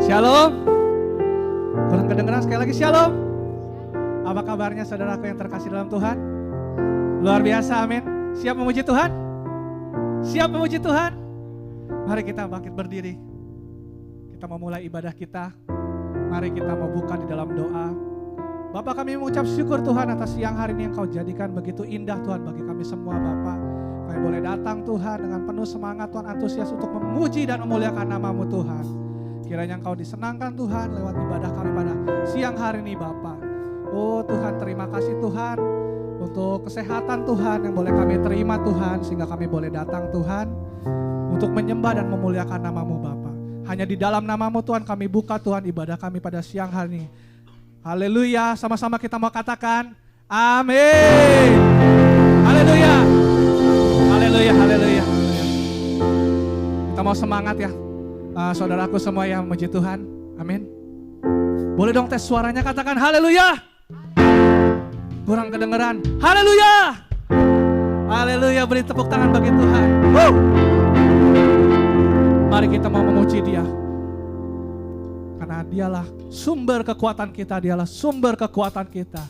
Shalom. Kurang kedengeran sekali lagi, shalom. Apa kabarnya saudaraku yang terkasih dalam Tuhan? Luar biasa, amin. Siap memuji Tuhan? Siap memuji Tuhan? Mari kita bangkit berdiri. Kita mau mulai ibadah kita. Mari kita mau buka di dalam doa. Bapa, kami mengucap syukur Tuhan atas siang hari ini yang Kau jadikan begitu indah Tuhan bagi kami semua Bapa. Kami boleh datang Tuhan dengan penuh semangat Tuhan, antusias untuk memuji dan memuliakan nama-Mu Tuhan. Kiranya Engkau disenangkan Tuhan lewat ibadah kami pada siang hari ini Bapa. Oh Tuhan, terima kasih Tuhan untuk kesehatan Tuhan yang boleh kami terima Tuhan, sehingga kami boleh datang Tuhan untuk menyembah dan memuliakan nama-Mu Bapa. Hanya di dalam nama-Mu Tuhan kami buka Tuhan ibadah kami pada siang hari ini. Haleluya, sama-sama kita mau katakan amin. Haleluya. Haleluya, haleluya. Kita mau semangat ya. Saudaraku semua yang memuji Tuhan, amin. Boleh dong tes suaranya, katakan haleluya. Kurang kedengeran, haleluya. Haleluya, beri tepuk tangan bagi Tuhan. Mari kita mau memuji Dia, karena Dialah sumber kekuatan kita, Dialah sumber kekuatan kita.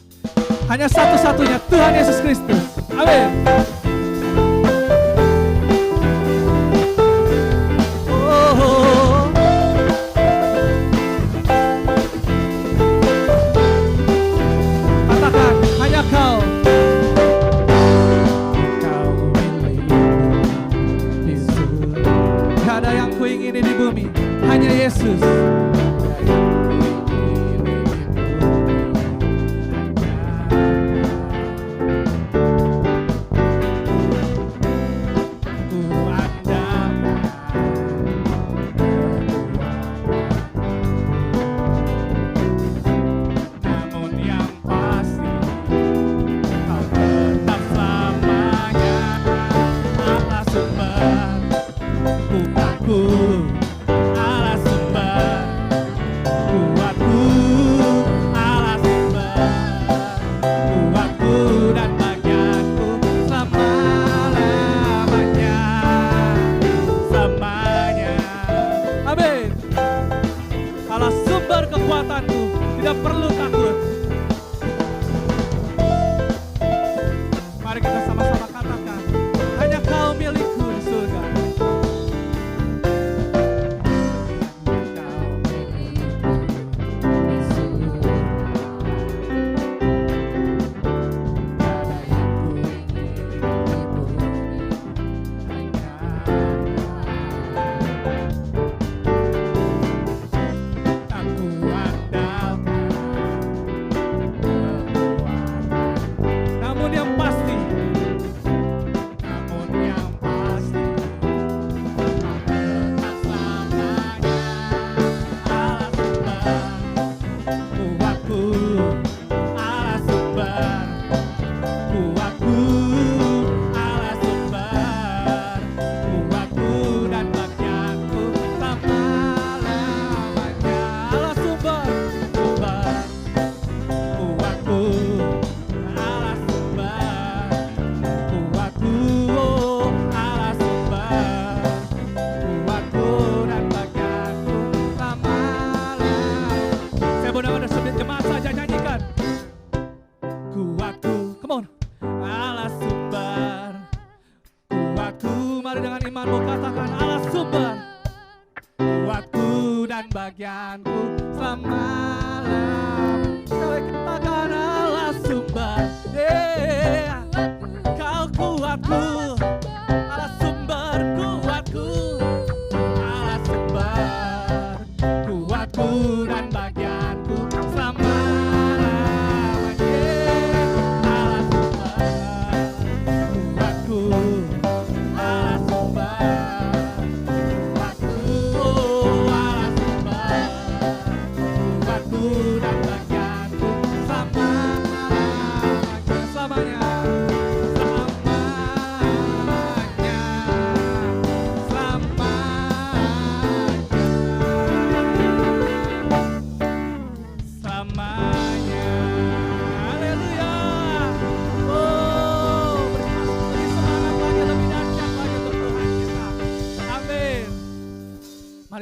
Hanya satu-satunya Tuhan Yesus Kristus, amin. Hanya Yesus.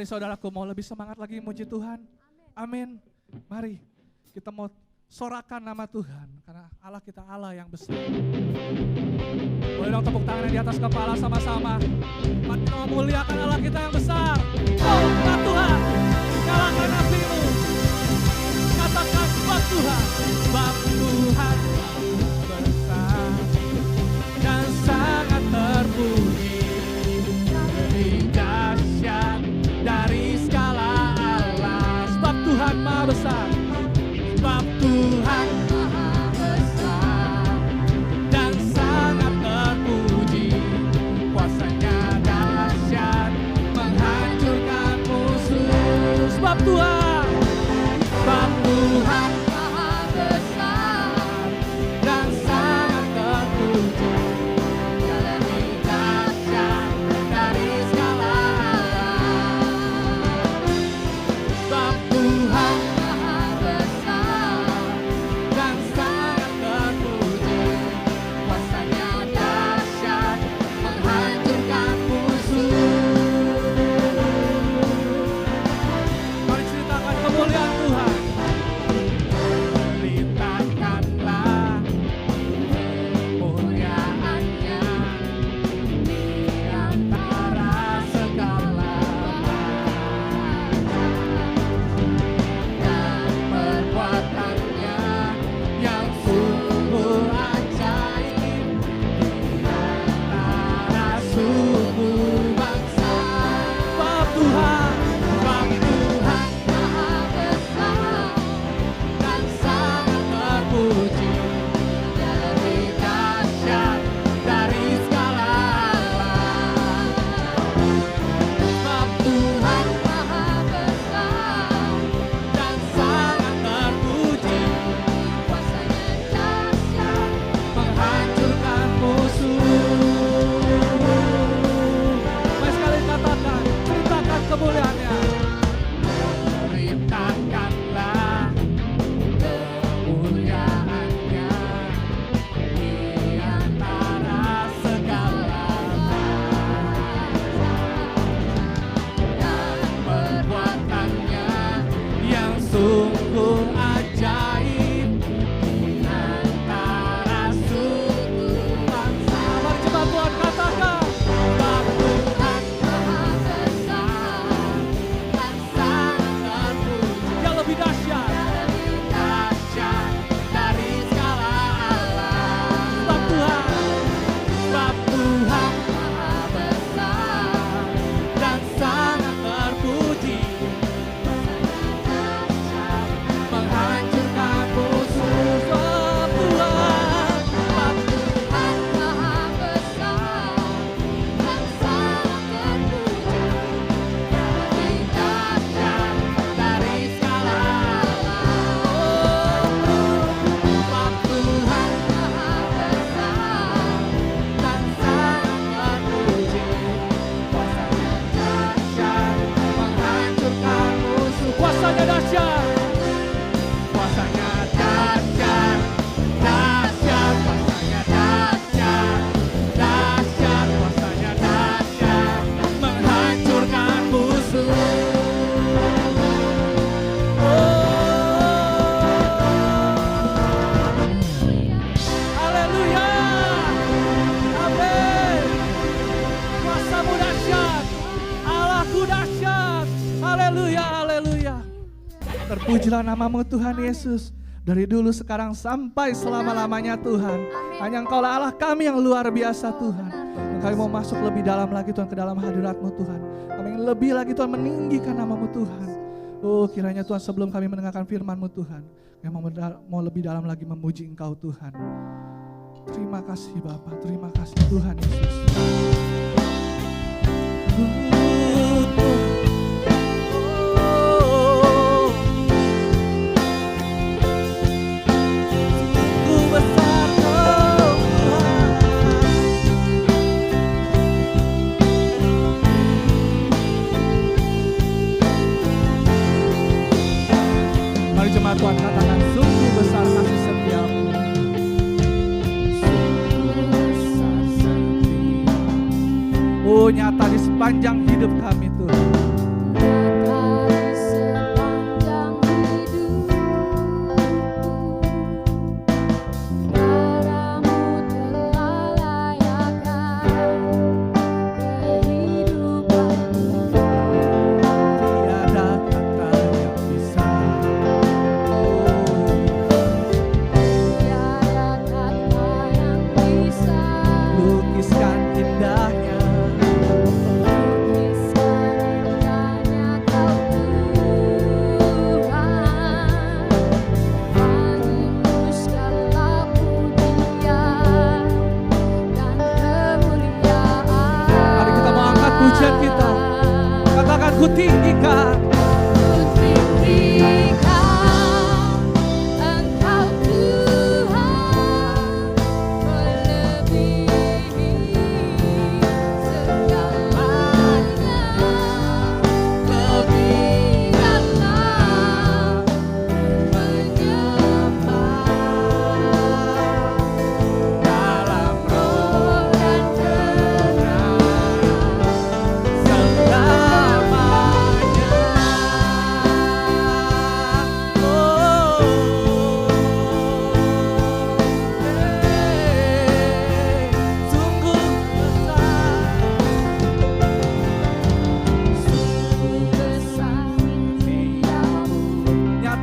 saudaraku mau lebih semangat lagi memuji Tuhan? Amin. Mari kita mau sorakan nama Tuhan, karena Allah kita Allah yang besar. Boleh dong tepuk tangan di atas kepala sama-sama. Mari kita memuliakan Allah kita yang besar. Oh Tuhan, nyalakan apimu. Katakan sebab Tuhan besar dan sangat terpuji, lebih dahsyat dari skala Allah. Sebab Tuhan Maha Besar. Sebab Tuhan Maha Besar dan sangat terpuji, kuasanya dahsyat menghancurkan musuh. Sebab Tuhan Maha Besar dan sangat terpuji, lebih dahsyat dari skala Allah. Sebab Tuhan terpujilah namamu Tuhan Yesus. Dari dulu sekarang sampai selama-lamanya Tuhan. Hanya Engkau lah Allah kami yang luar biasa Tuhan. Dan kami mau masuk lebih dalam lagi Tuhan ke dalam hadirat-Mu Tuhan. Kami ingin lebih lagi Tuhan meninggikan namamu Tuhan. Oh kiranya Tuhan sebelum kami mendengarkan firman-Mu Tuhan. Kami mau lebih dalam lagi memuji Engkau Tuhan. Terima kasih Bapa, terima kasih Tuhan Yesus. Tuhan katakan sungguh besar kasih setiamu. Sungguh besar setia. Oh nyata di sepanjang hidup kami Tuhan.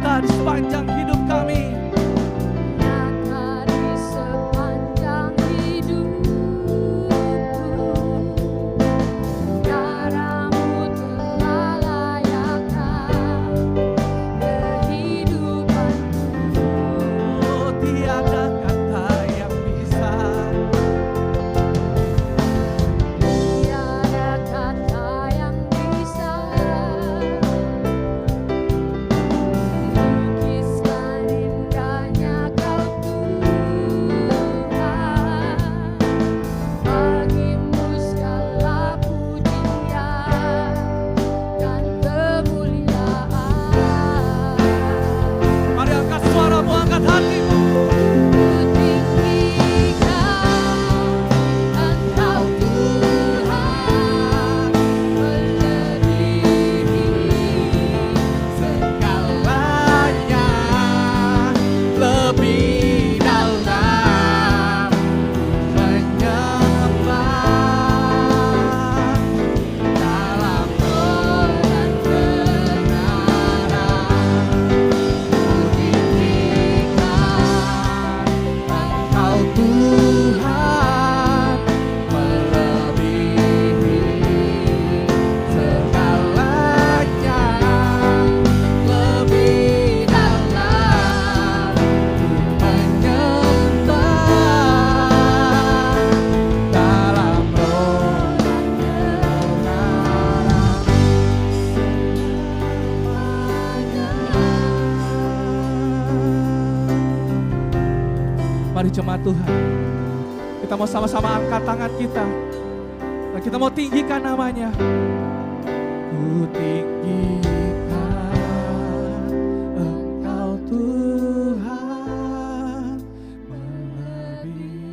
nyata di sepanjang hidup kami. Nyata di sepanjang hidupku, darah-Mu telah layakkan kehidupanku. Oh, tiada kata yang bisa, Tiada kata yang bisa melukiskan indahnya Kau Tuhan. Bagimu segala pujian dan kemuliaan. mari angkat suaramu, angkat hatimu. Engkau Tuhan melebihi Segalanya lebih dalam menyembah dalam roh dan kebenaran. Engkau Tuhan melebihi segalanya, lebih dalam menyembah dalam roh dan kebenaran. Mari jemaat Tuhan, kita mau sama-sama angkat tangan kita dan kita mau tinggikan namanya. Ku tinggikan Engkau Tuhan melebihi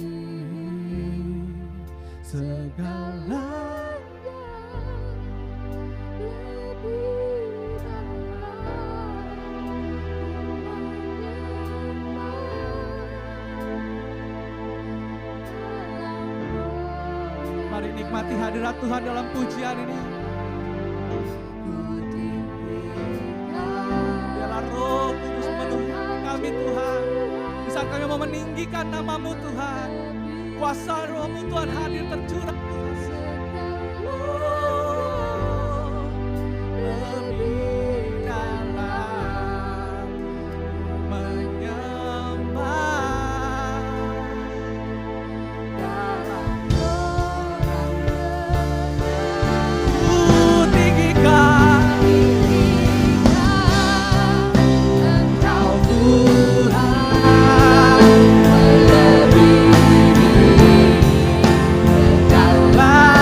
segala. Mari nikmati hadirat Tuhan dalam pujian ini. Biarlah Roh Kudus memenuhi kami Tuhan. Di saat kami mau meninggikan nama-Mu Tuhan, kuasa Roh-Mu Tuhan hadir tercurah Tuhan. Oh, lebih dalam menyembah dalam ku tinggikan Engkau Tuhan melebihi segala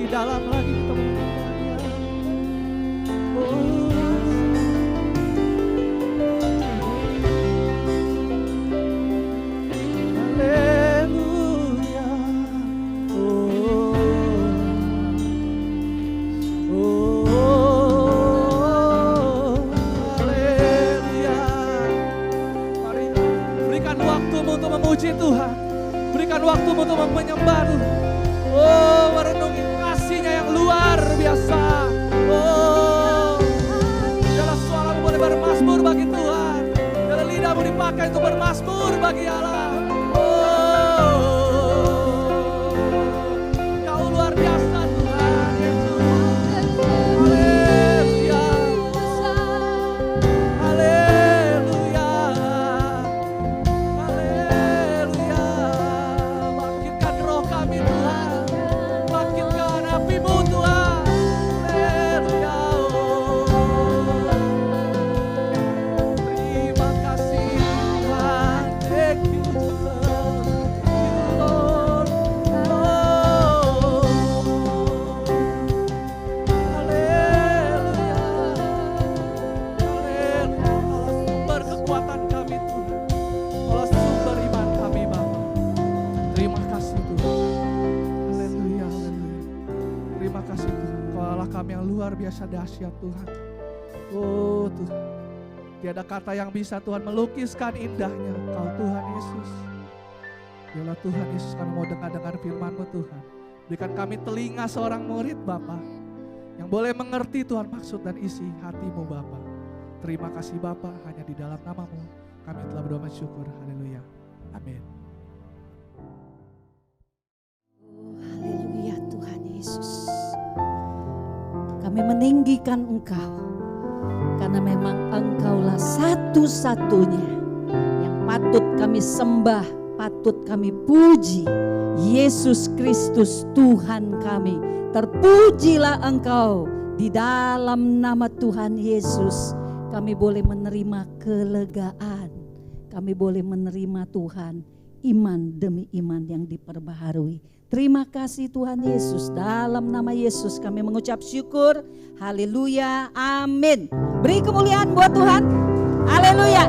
lebih dalam lagi kita menyembahnya. Oh. Haleluya. Oh. Oh. Haleluya. Mari berikan waktumu untuk memuji Tuhan. Berikan waktumu untuk menyembah Tuhan. Oh, merenungi kasih-Nya yang luar biasa. Oh, dalam suaramu boleh bermazmur bagi Tuhan. Dalam lidahmu dipakai untuk bermazmur bagi Allah. Oh, Kau luar biasa Tuhan Yesus. Haleluya. Haleluya. Haleluya. Bangkitkan roh kami Tuhan. Bangkitkan api-Mu Tuhan. Haleluya. Terima kasih Tuhan. Thank you Jesus. Thank you Lord. Oh. Haleluya. Haleluya. Allah sumber kekuatan kami Tuhan. Allah sumber iman kami Bapa. Terima kasih Tuhan. Haleluya. Haleluya. Terima kasih Tuhan. Kau Allah kami yang luar biasa dahsyat Tuhan. Oh Tuhan. Tiada kata yang bisa Tuhan melukiskan indahnya Kau Tuhan Yesus. Biarlah Tuhan Yesus kami mau dengar firman-Mu Tuhan. Berikan kami telinga seorang murid Bapa yang boleh mengerti Tuhan maksud dan isi hati-Mu Bapa. Terima kasih Bapa, hanya di dalam nama-Mu kami telah berdoa syukur. Haleluya. Amin. Haleluya Tuhan Yesus. Kami meninggikan Engkau karena memang Engkaulah satu-satunya yang patut kami sembah, patut kami puji. Yesus Kristus Tuhan kami, terpujilah Engkau. Di dalam nama Tuhan Yesus kami boleh menerima kelegaan, kami boleh menerima Tuhan iman demi iman yang diperbaharui. Terima kasih Tuhan Yesus, dalam nama Yesus kami mengucap syukur. Haleluya, amin. Beri kemuliaan buat Tuhan. Haleluya.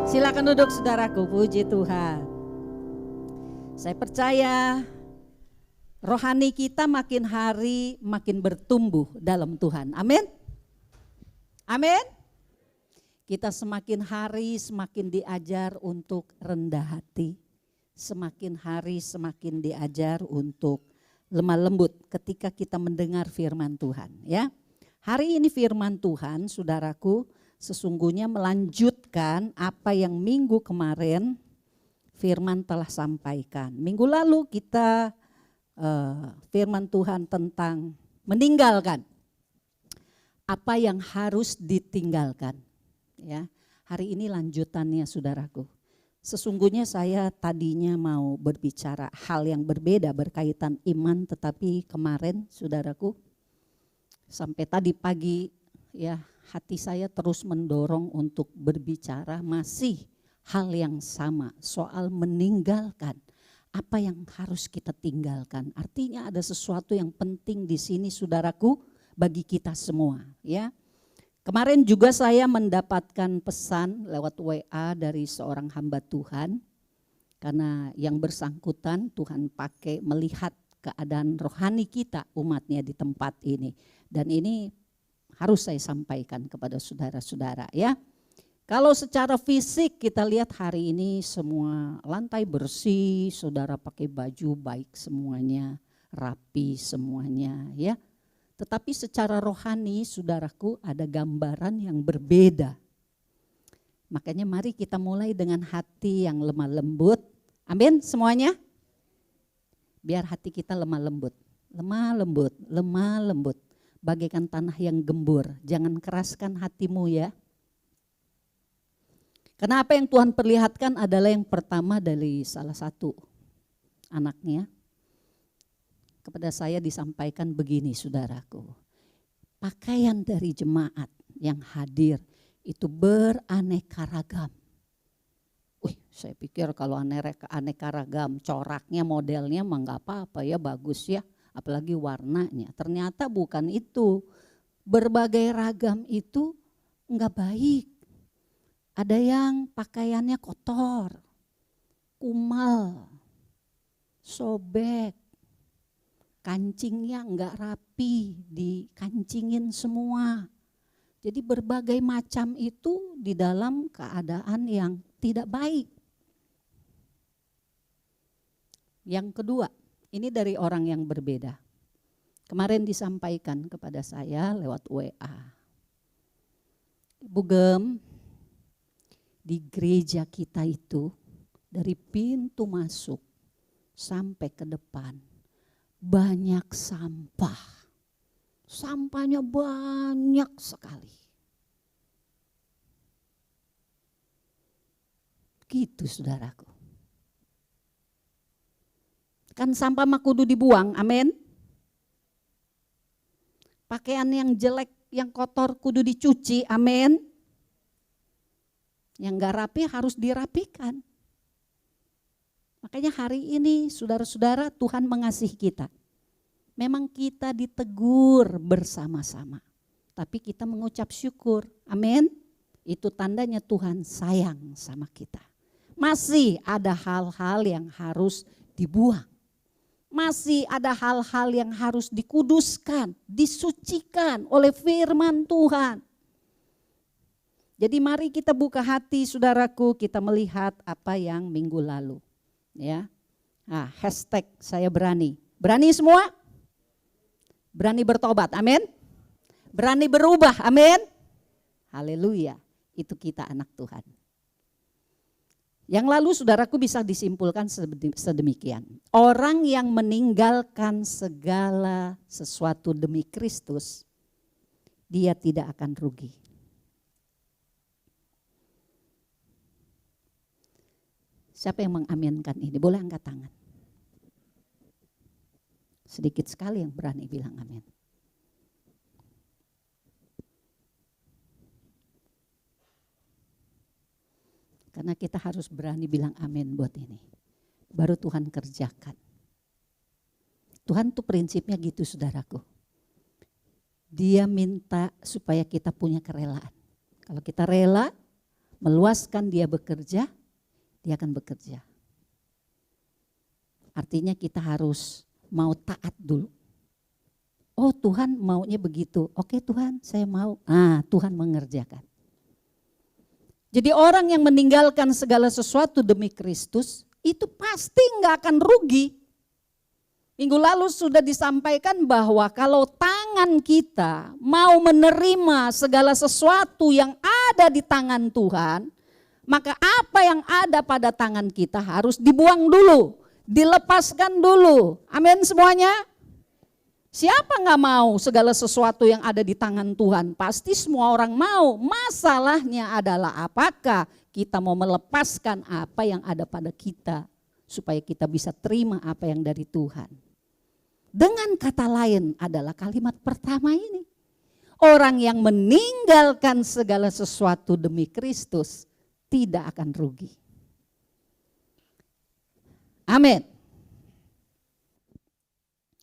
Silakan duduk saudaraku, puji Tuhan. Saya percaya rohani kita makin hari makin bertumbuh dalam Tuhan. Amin. Amin. Kita semakin hari semakin diajar untuk rendah hati. Semakin hari semakin diajar untuk lemah lembut ketika kita mendengar firman Tuhan, ya. Hari ini firman Tuhan, saudaraku, sesungguhnya melanjutkan apa yang minggu kemarin firman telah sampaikan. Minggu lalu kita firman Tuhan tentang meninggalkan apa yang harus ditinggalkan. Ya, hari ini lanjutannya saudaraku. Sesungguhnya saya tadinya mau berbicara hal yang berbeda berkaitan iman, tetapi kemarin saudaraku sampai tadi pagi ya hati saya terus mendorong untuk berbicara masih hal yang sama soal meninggalkan apa yang harus kita tinggalkan. Artinya ada sesuatu yang penting di sini saudaraku bagi kita semua, ya. Kemarin juga saya mendapatkan pesan lewat WA dari seorang hamba Tuhan, karena yang bersangkutan Tuhan pakai melihat keadaan rohani kita umatnya di tempat ini. Dan ini harus saya sampaikan kepada saudara-saudara, ya. Kalau secara fisik kita lihat hari ini semua lantai bersih, saudara pakai baju baik semuanya, rapi semuanya, ya. Tetapi secara rohani saudaraku ada gambaran yang berbeda. Makanya mari kita mulai dengan hati yang lemah lembut. Amin semuanya. Biar hati kita lemah lembut. Lemah lembut, lemah lembut. Bagaikan tanah yang gembur. Jangan keraskan hatimu ya. Karena apa yang Tuhan perlihatkan adalah yang pertama dari salah satu anaknya. Kepada saya disampaikan begini saudaraku, pakaian dari jemaat yang hadir itu beraneka ragam. Saya pikir kalau aneka ragam, coraknya, modelnya mah nggak apa-apa ya, bagus ya. apalagi warnanya. Ternyata bukan itu. Berbagai ragam itu enggak baik. Ada yang pakaiannya kotor, kumal, sobek, kancingnya enggak rapi, dikancingin semua. Jadi berbagai macam itu di dalam keadaan yang tidak baik. Yang kedua, ini dari orang yang berbeda. Kemarin disampaikan kepada saya lewat WA. Ibu Gem, di gereja kita itu dari pintu masuk sampai ke depan banyak sampah. Sampahnya banyak sekali. Gitu saudaraku. Kan sampah mah kudu dibuang, amin. Pakaian yang jelek, yang kotor kudu dicuci, amin. Yang gak rapi harus dirapikan. Makanya hari ini saudara-saudara Tuhan mengasihi kita. Memang kita ditegur bersama-sama. Tapi kita mengucap syukur, amin. Itu tandanya Tuhan sayang sama kita. Masih ada hal-hal yang harus dibuang. Masih ada hal-hal yang harus dikuduskan, disucikan oleh firman Tuhan. Jadi mari kita buka hati saudaraku, kita melihat apa yang minggu lalu. Ya, nah, hashtag saya berani. Berani semua? Berani bertobat, amin. Berani berubah, amin. Haleluya, itu kita anak Tuhan. Yang lalu saudaraku bisa disimpulkan sedemikian. Orang yang meninggalkan segala sesuatu demi Kristus, dia tidak akan rugi. Siapa yang mengaminkan ini? Boleh angkat tangan. Sedikit sekali yang berani bilang amin. Karena kita harus berani bilang amin buat ini. Baru Tuhan kerjakan. Tuhan tuh prinsipnya gitu saudaraku. Dia minta supaya kita punya kerelaan. Kalau kita rela meluaskan dia bekerja, dia akan bekerja. Artinya kita harus mau taat dulu. Oh Tuhan maunya begitu. Oke Tuhan saya mau. Tuhan mengerjakan. Jadi orang yang meninggalkan segala sesuatu demi Kristus itu pasti nggak akan rugi. Minggu lalu sudah disampaikan bahwa kalau tangan kita mau menerima segala sesuatu yang ada di tangan Tuhan, maka apa yang ada pada tangan kita harus dibuang dulu, dilepaskan dulu. Amin semuanya. Siapa gak mau segala sesuatu yang ada di tangan Tuhan? Pasti semua orang mau. Masalahnya adalah apakah kita mau melepaskan apa yang ada pada kita supaya kita bisa terima apa yang dari Tuhan. Dengan kata lain adalah kalimat pertama ini. Orang yang meninggalkan segala sesuatu demi Kristus tidak akan rugi. Amin.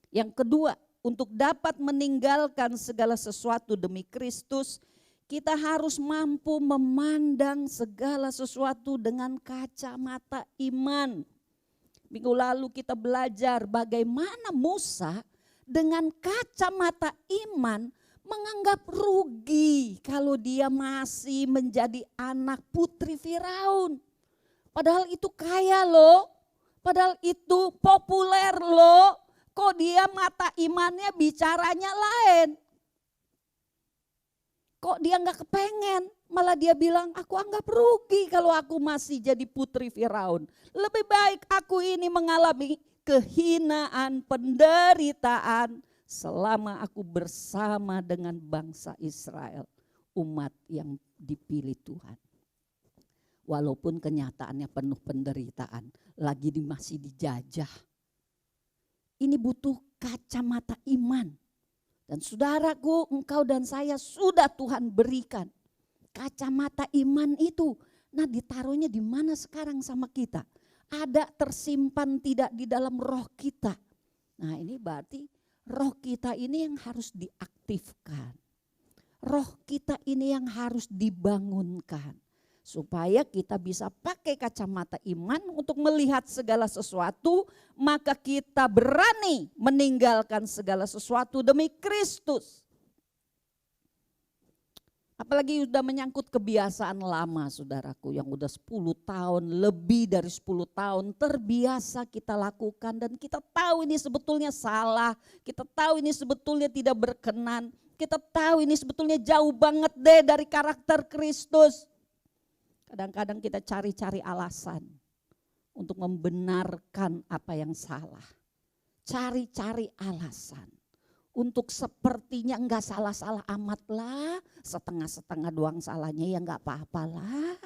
Yang kedua, untuk dapat meninggalkan segala sesuatu demi Kristus, kita harus mampu memandang segala sesuatu dengan kacamata iman. Minggu lalu kita belajar bagaimana Musa dengan kacamata iman menganggap rugi kalau dia masih menjadi anak putri Firaun. Padahal itu kaya loh, padahal itu populer loh. Kok dia mata imannya bicaranya lain? Kok dia gak kepengen? Malah dia bilang aku anggap rugi kalau aku masih jadi putri Firaun. Lebih baik aku ini mengalami kehinaan, penderitaan selama aku bersama dengan bangsa Israel. Umat yang dipilih Tuhan. Walaupun kenyataannya penuh penderitaan. Lagi masih dijajah. Ini butuh kacamata iman. Dan saudaraku, engkau dan saya sudah Tuhan berikan kacamata iman itu. Nah ditaruhnya di mana sekarang sama kita? Ada tersimpan tidak di dalam roh kita. Nah ini berarti roh kita ini yang harus diaktifkan. Roh kita ini yang harus dibangunkan. Supaya kita bisa pakai kacamata iman untuk melihat segala sesuatu. Maka kita berani meninggalkan segala sesuatu demi Kristus. Apalagi sudah menyangkut kebiasaan lama saudaraku. Yang udah 10 tahun, lebih dari 10 tahun terbiasa kita lakukan. Dan kita tahu ini sebetulnya salah. Kita tahu ini sebetulnya tidak berkenan. Kita tahu ini sebetulnya jauh banget deh dari karakter Kristus. Kadang-kadang kita cari-cari alasan untuk membenarkan apa yang salah. Cari-cari alasan. Untuk sepertinya enggak salah-salah amat lah. Setengah-setengah doang salahnya ya enggak apa-apalah.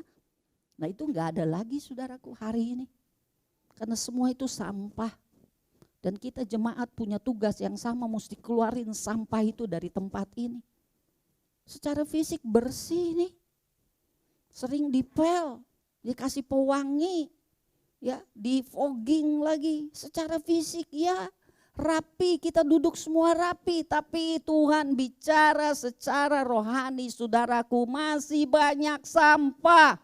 Nah itu enggak ada lagi saudaraku hari ini. Karena semua itu sampah. Dan kita jemaat punya tugas yang sama, mesti keluarin sampah itu dari tempat ini. Secara fisik bersih nih. Sering dipel, dikasih pewangi, ya, di fogging lagi. Secara fisik ya rapi, kita duduk semua rapi. Tapi Tuhan bicara secara rohani saudaraku, masih banyak sampah.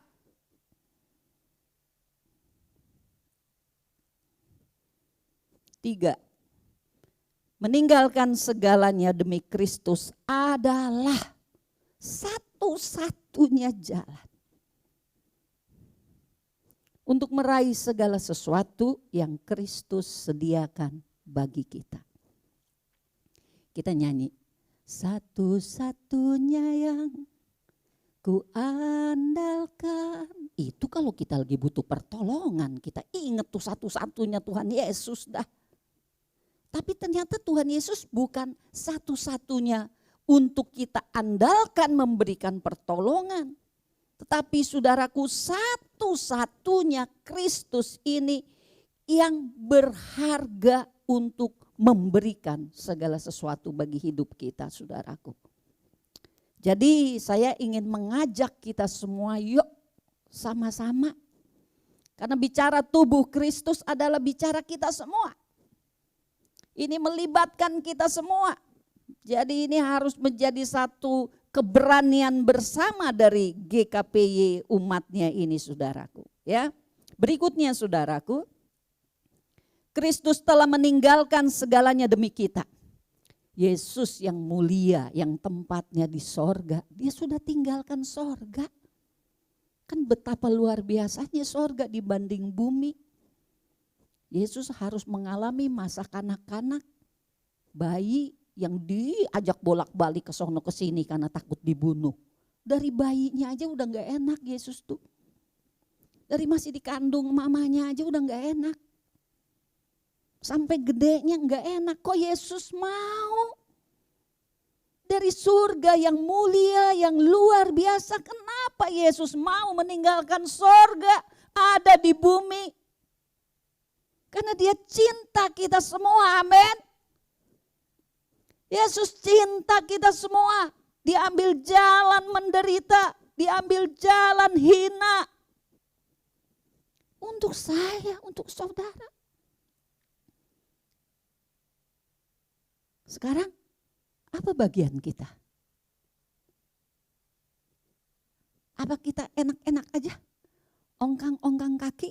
Tiga, meninggalkan segalanya demi Kristus adalah satu-satunya jalan untuk meraih segala sesuatu yang Kristus sediakan bagi kita. Kita nyanyi, satu-satunya yang ku andalkan. Itu kalau kita lagi butuh pertolongan, kita ingat tuh satu-satunya Tuhan Yesus dah. Tapi ternyata Tuhan Yesus bukan satu-satunya untuk kita andalkan memberikan pertolongan. Tetapi saudaraku, satu-satunya Kristus ini yang berharga untuk memberikan segala sesuatu bagi hidup kita saudaraku. Jadi saya ingin mengajak kita semua, yuk sama-sama. Karena bicara tubuh Kristus adalah bicara kita semua. Ini melibatkan kita semua. Jadi ini harus menjadi satu keberanian bersama dari GKPY umatnya ini saudaraku. Ya, berikutnya saudaraku, Kristus telah meninggalkan segalanya demi kita. Yesus yang mulia, yang tempatnya di sorga, dia sudah tinggalkan sorga. Kan betapa luar biasanya sorga dibanding bumi. Yesus harus mengalami masa kanak-kanak, bayi yang diajak bolak-balik ke sono ke sini karena takut dibunuh. Dari bayinya aja udah gak enak Yesus tuh. Dari masih dikandung mamanya aja udah gak enak. Sampai gedenya gak enak, kok Yesus mau? Dari surga yang mulia, yang luar biasa, kenapa Yesus mau meninggalkan surga ada di bumi? Karena dia cinta kita semua, amin. Yesus cinta kita semua. Diambil jalan menderita, diambil jalan hina. Untuk saya, untuk saudara. Sekarang apa bagian kita? Apa kita enak-enak aja? Ongkang-ongkang kaki?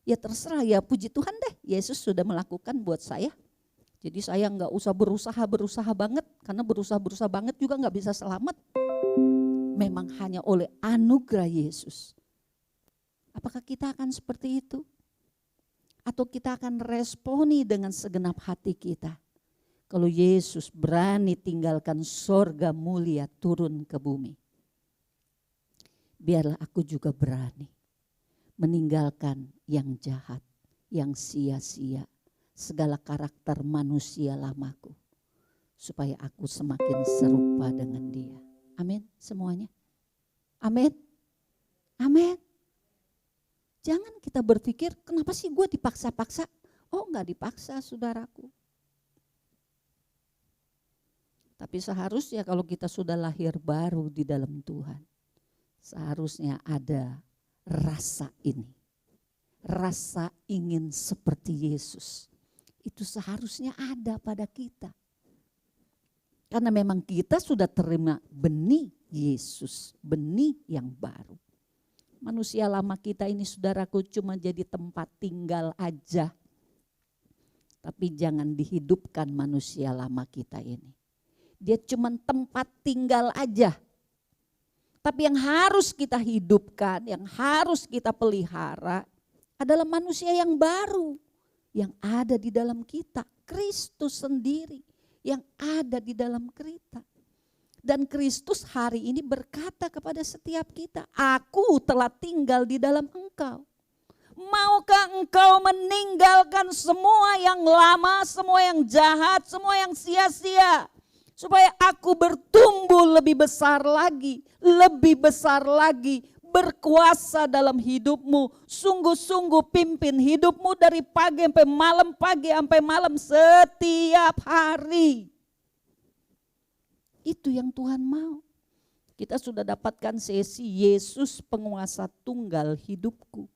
Ya terserah, ya puji Tuhan deh, Yesus sudah melakukan buat saya. Jadi saya nggak usah berusaha banget, karena berusaha banget juga nggak bisa selamat. Memang hanya oleh anugerah Yesus. Apakah kita akan seperti itu? Atau kita akan responi dengan segenap hati kita? Kalau Yesus berani tinggalkan sorga mulia turun ke bumi. Biarlah aku juga berani meninggalkan yang jahat, yang sia-sia, segala karakter manusia lamaku, supaya aku semakin serupa dengan dia. Amin semuanya. Amin. Amin. Jangan kita berpikir, kenapa sih gue dipaksa-paksa? Oh enggak dipaksa saudaraku. Tapi seharusnya kalau kita sudah lahir baru di dalam Tuhan, seharusnya ada rasa ini. Rasa ingin seperti Yesus. Itu seharusnya ada pada kita. Karena memang kita sudah terima benih Yesus, benih yang baru. Manusia lama kita ini saudaraku cuma jadi tempat tinggal aja. Tapi jangan dihidupkan manusia lama kita ini. Dia cuma tempat tinggal aja. Tapi yang harus kita hidupkan, yang harus kita pelihara adalah manusia yang baru. Yang ada di dalam kita, Kristus sendiri yang ada di dalam kita. Dan Kristus hari ini berkata kepada setiap kita, aku telah tinggal di dalam engkau. Maukah engkau meninggalkan semua yang lama, semua yang jahat, semua yang sia-sia. Supaya aku bertumbuh lebih besar lagi, berkuasa dalam hidupmu. Sungguh-sungguh pimpin hidupmu dari pagi sampai malam setiap hari. Itu yang Tuhan mau. Kita sudah dapatkan sesi Yesus penguasa tunggal hidupku.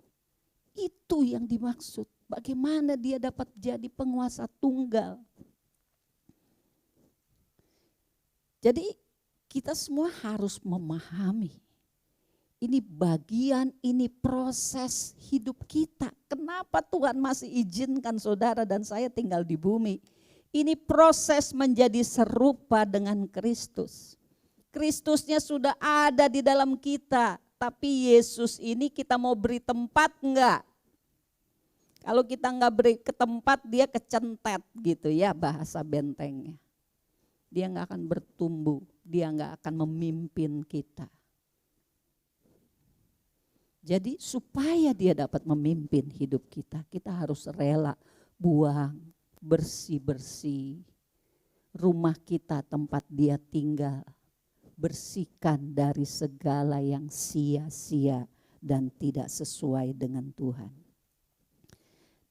Itu yang dimaksud. Bagaimana dia dapat jadi penguasa tunggal. Jadi kita semua harus memahami. Ini bagian, ini proses hidup kita. Kenapa Tuhan masih izinkan saudara dan saya tinggal di bumi? Ini proses menjadi serupa dengan Kristus. Kristusnya sudah ada di dalam kita. Tapi Yesus ini kita mau beri tempat enggak? Kalau kita enggak beri ke tempat dia kecentet gitu ya bahasa bentengnya. Dia enggak akan bertumbuh, dia enggak akan memimpin kita. Jadi supaya dia dapat memimpin hidup kita, kita harus rela buang, bersih-bersih. Rumah kita tempat dia tinggal, bersihkan dari segala yang sia-sia dan tidak sesuai dengan Tuhan.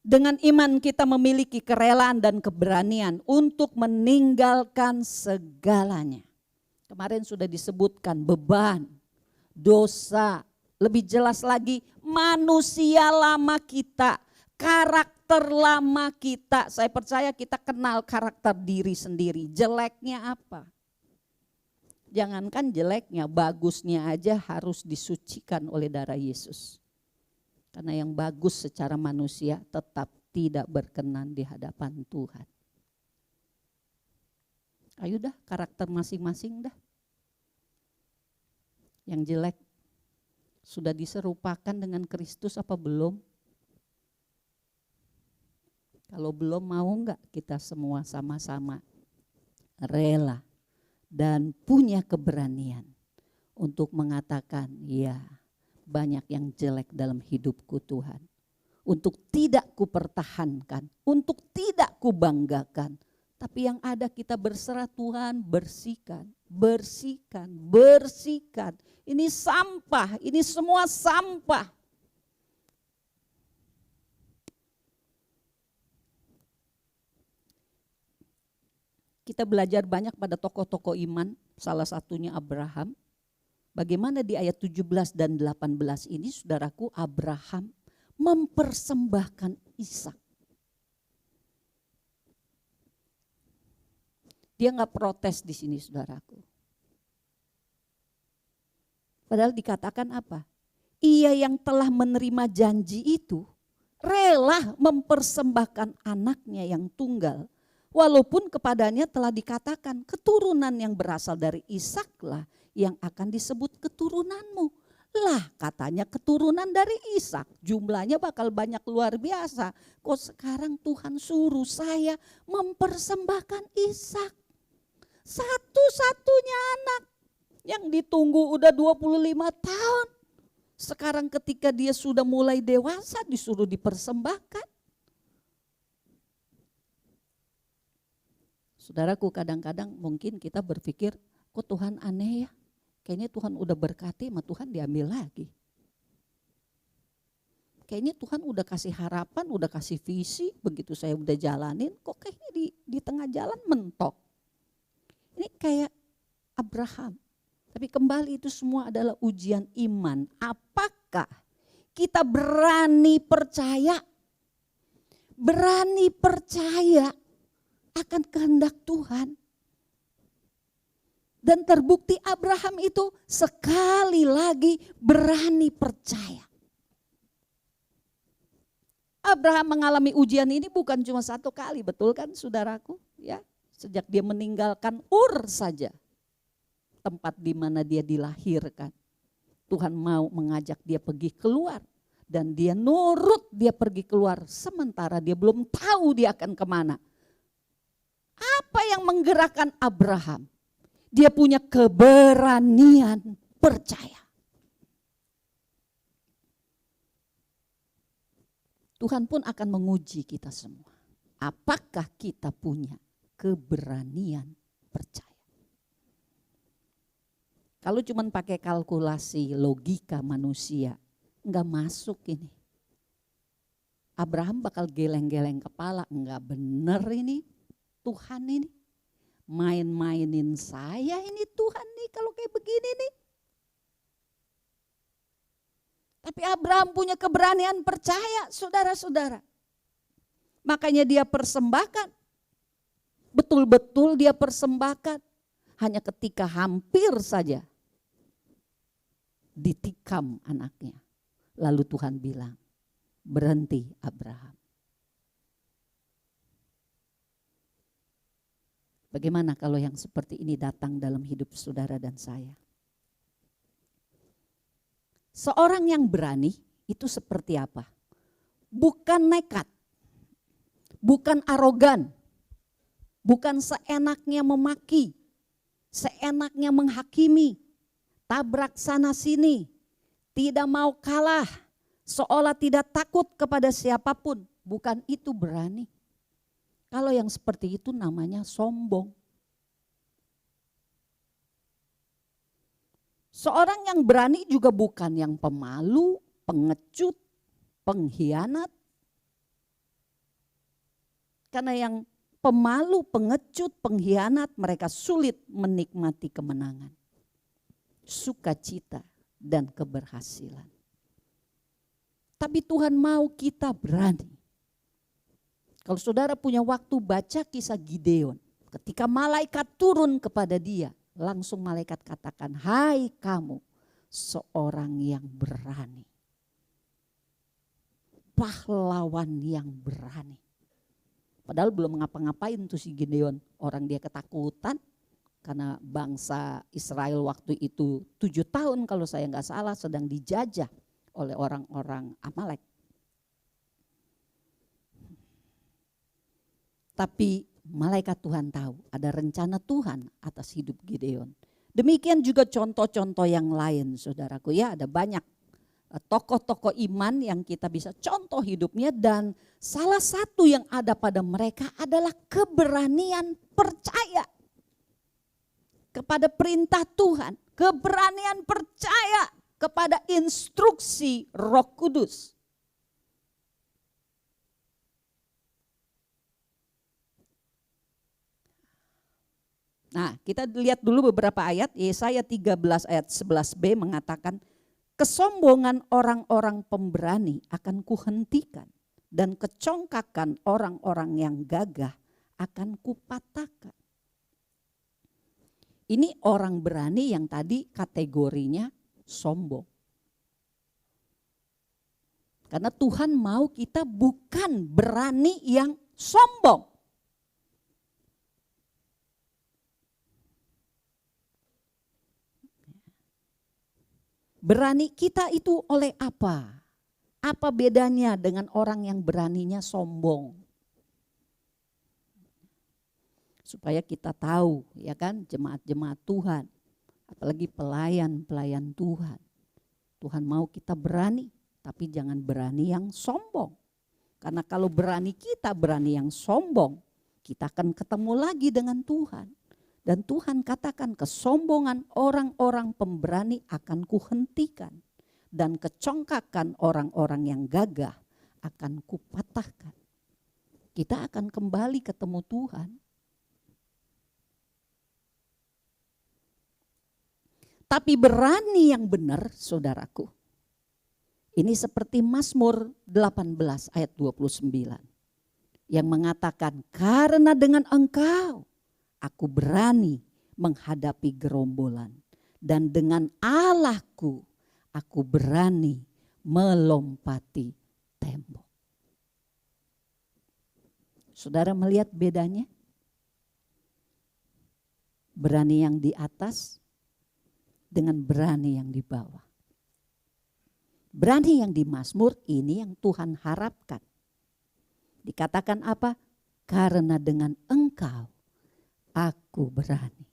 Dengan iman kita memiliki kerelaan dan keberanian untuk meninggalkan segalanya. Kemarin sudah disebutkan beban, dosa, lebih jelas lagi manusia lama kita, karakter lama kita. Saya percaya kita kenal karakter diri sendiri, jeleknya apa? Jangankan jeleknya, bagusnya aja harus disucikan oleh darah Yesus. Karena yang bagus secara manusia tetap tidak berkenan di hadapan Tuhan. Ayo dah karakter masing-masing dah. Yang jelek sudah diserupakan dengan Kristus apa belum? Kalau belum mau enggak kita semua sama-sama rela dan punya keberanian untuk mengatakan ya banyak yang jelek dalam hidupku Tuhan. Untuk tidak kupertahankan, untuk tidak kubanggakan. Tapi yang ada kita berserah Tuhan, bersihkan, bersihkan, bersihkan. Ini sampah, ini semua sampah. Kita belajar banyak pada tokoh-tokoh iman, salah satunya Abraham. Bagaimana di ayat 17 dan 18 ini saudaraku Abraham mempersembahkan Ishak. Dia enggak protes di sini saudaraku. Padahal dikatakan apa? Ia yang telah menerima janji itu rela mempersembahkan anaknya yang tunggal. Walaupun kepadanya telah dikatakan keturunan yang berasal dari Ishaklah yang akan disebut keturunanmu. Lah katanya keturunan dari Ishak, jumlahnya bakal banyak luar biasa. Kok sekarang Tuhan suruh saya mempersembahkan Ishak? Satu-satunya anak yang ditunggu udah 25 tahun. Sekarang ketika dia sudah mulai dewasa disuruh dipersembahkan. Saudaraku kadang-kadang mungkin kita berpikir kok Tuhan aneh ya. Kayaknya Tuhan udah berkati sama Tuhan diambil lagi. Kayaknya Tuhan udah kasih harapan, udah kasih visi, begitu saya udah jalanin kok kayaknya di tengah jalan mentok. Ini kayak Abraham. Tapi kembali itu semua adalah ujian iman. Apakah kita berani percaya akan kehendak Tuhan? Dan terbukti Abraham itu sekali lagi berani percaya. Abraham mengalami ujian ini bukan cuma satu kali, betul kan saudaraku? Ya, sejak dia meninggalkan Ur saja, tempat di mana dia dilahirkan. Tuhan mau mengajak dia pergi keluar. Dan dia nurut, dia pergi keluar. Sementara dia belum tahu dia akan kemana. Apa yang menggerakkan Abraham? Dia punya keberanian percaya. Tuhan pun akan menguji kita semua. Apakah kita punya keberanian percaya? Kalau cuma pakai kalkulasi logika manusia, enggak masuk ini. Abraham bakal geleng-geleng kepala, enggak bener ini Tuhan ini. Main-mainin saya ini Tuhan nih kalau kayak begini nih. Tapi Abraham punya keberanian percaya, saudara-saudara. Makanya dia persembahkan. Betul-betul dia persembahkan. Hanya ketika hampir saja ditikam anaknya. Lalu Tuhan bilang, berhenti Abraham. Bagaimana kalau yang seperti ini datang dalam hidup saudara dan saya? Seorang yang berani itu seperti apa? Bukan nekat, bukan arogan, bukan seenaknya memaki, seenaknya menghakimi, tabrak sana sini, tidak mau kalah, seolah tidak takut kepada siapapun. Bukan itu berani. Kalau yang seperti itu namanya sombong. Seorang yang berani juga bukan yang pemalu, pengecut, pengkhianat. Karena yang pemalu, pengecut, pengkhianat mereka sulit menikmati kemenangan, sukacita dan keberhasilan. Tapi Tuhan mau kita berani. Kalau saudara punya waktu baca kisah Gideon. Ketika malaikat turun kepada dia. Langsung malaikat katakan, hai kamu seorang yang berani. Pahlawan yang berani. Padahal belum ngapa-ngapain tuh si Gideon. Orang dia ketakutan. Karena bangsa Israel waktu itu 7 tahun kalau saya nggak salah sedang dijajah oleh orang-orang Amalek. Tapi malaikat Tuhan tahu ada rencana Tuhan atas hidup Gideon. Demikian juga contoh-contoh yang lain saudaraku ya, ada banyak tokoh-tokoh iman yang kita bisa contoh hidupnya dan salah satu yang ada pada mereka adalah keberanian percaya kepada perintah Tuhan, keberanian percaya kepada instruksi Roh Kudus. Nah, kita lihat dulu beberapa ayat. Yesaya 13 ayat 11b mengatakan, kesombongan orang-orang pemberani akan kuhentikan dan kecongkakan orang-orang yang gagah akan kupatahkan. Ini orang berani yang tadi kategorinya sombong. Karena Tuhan mau kita bukan berani yang sombong. Berani kita itu oleh apa? Apa bedanya dengan orang yang beraninya sombong? Supaya kita tahu ya kan jemaat-jemaat Tuhan. Apalagi pelayan-pelayan Tuhan. Tuhan mau kita berani tapi jangan berani yang sombong. Karena kalau berani kita berani yang sombong kita akan ketemu lagi dengan Tuhan. Dan Tuhan katakan kesombongan orang-orang pemberani akan kuhentikan. Dan kecongkakan orang-orang yang gagah akan kupatahkan. Kita akan kembali ketemu Tuhan. Tapi berani yang benar saudaraku. Ini seperti Mazmur 18 ayat 29. Yang mengatakan karena dengan engkau aku berani menghadapi gerombolan. Dan dengan Allahku aku berani melompati tembok. Saudara melihat bedanya? Berani yang di atas dengan berani yang di bawah. Berani yang di Mazmur ini yang Tuhan harapkan. Dikatakan apa? Karena dengan Engkau aku berani.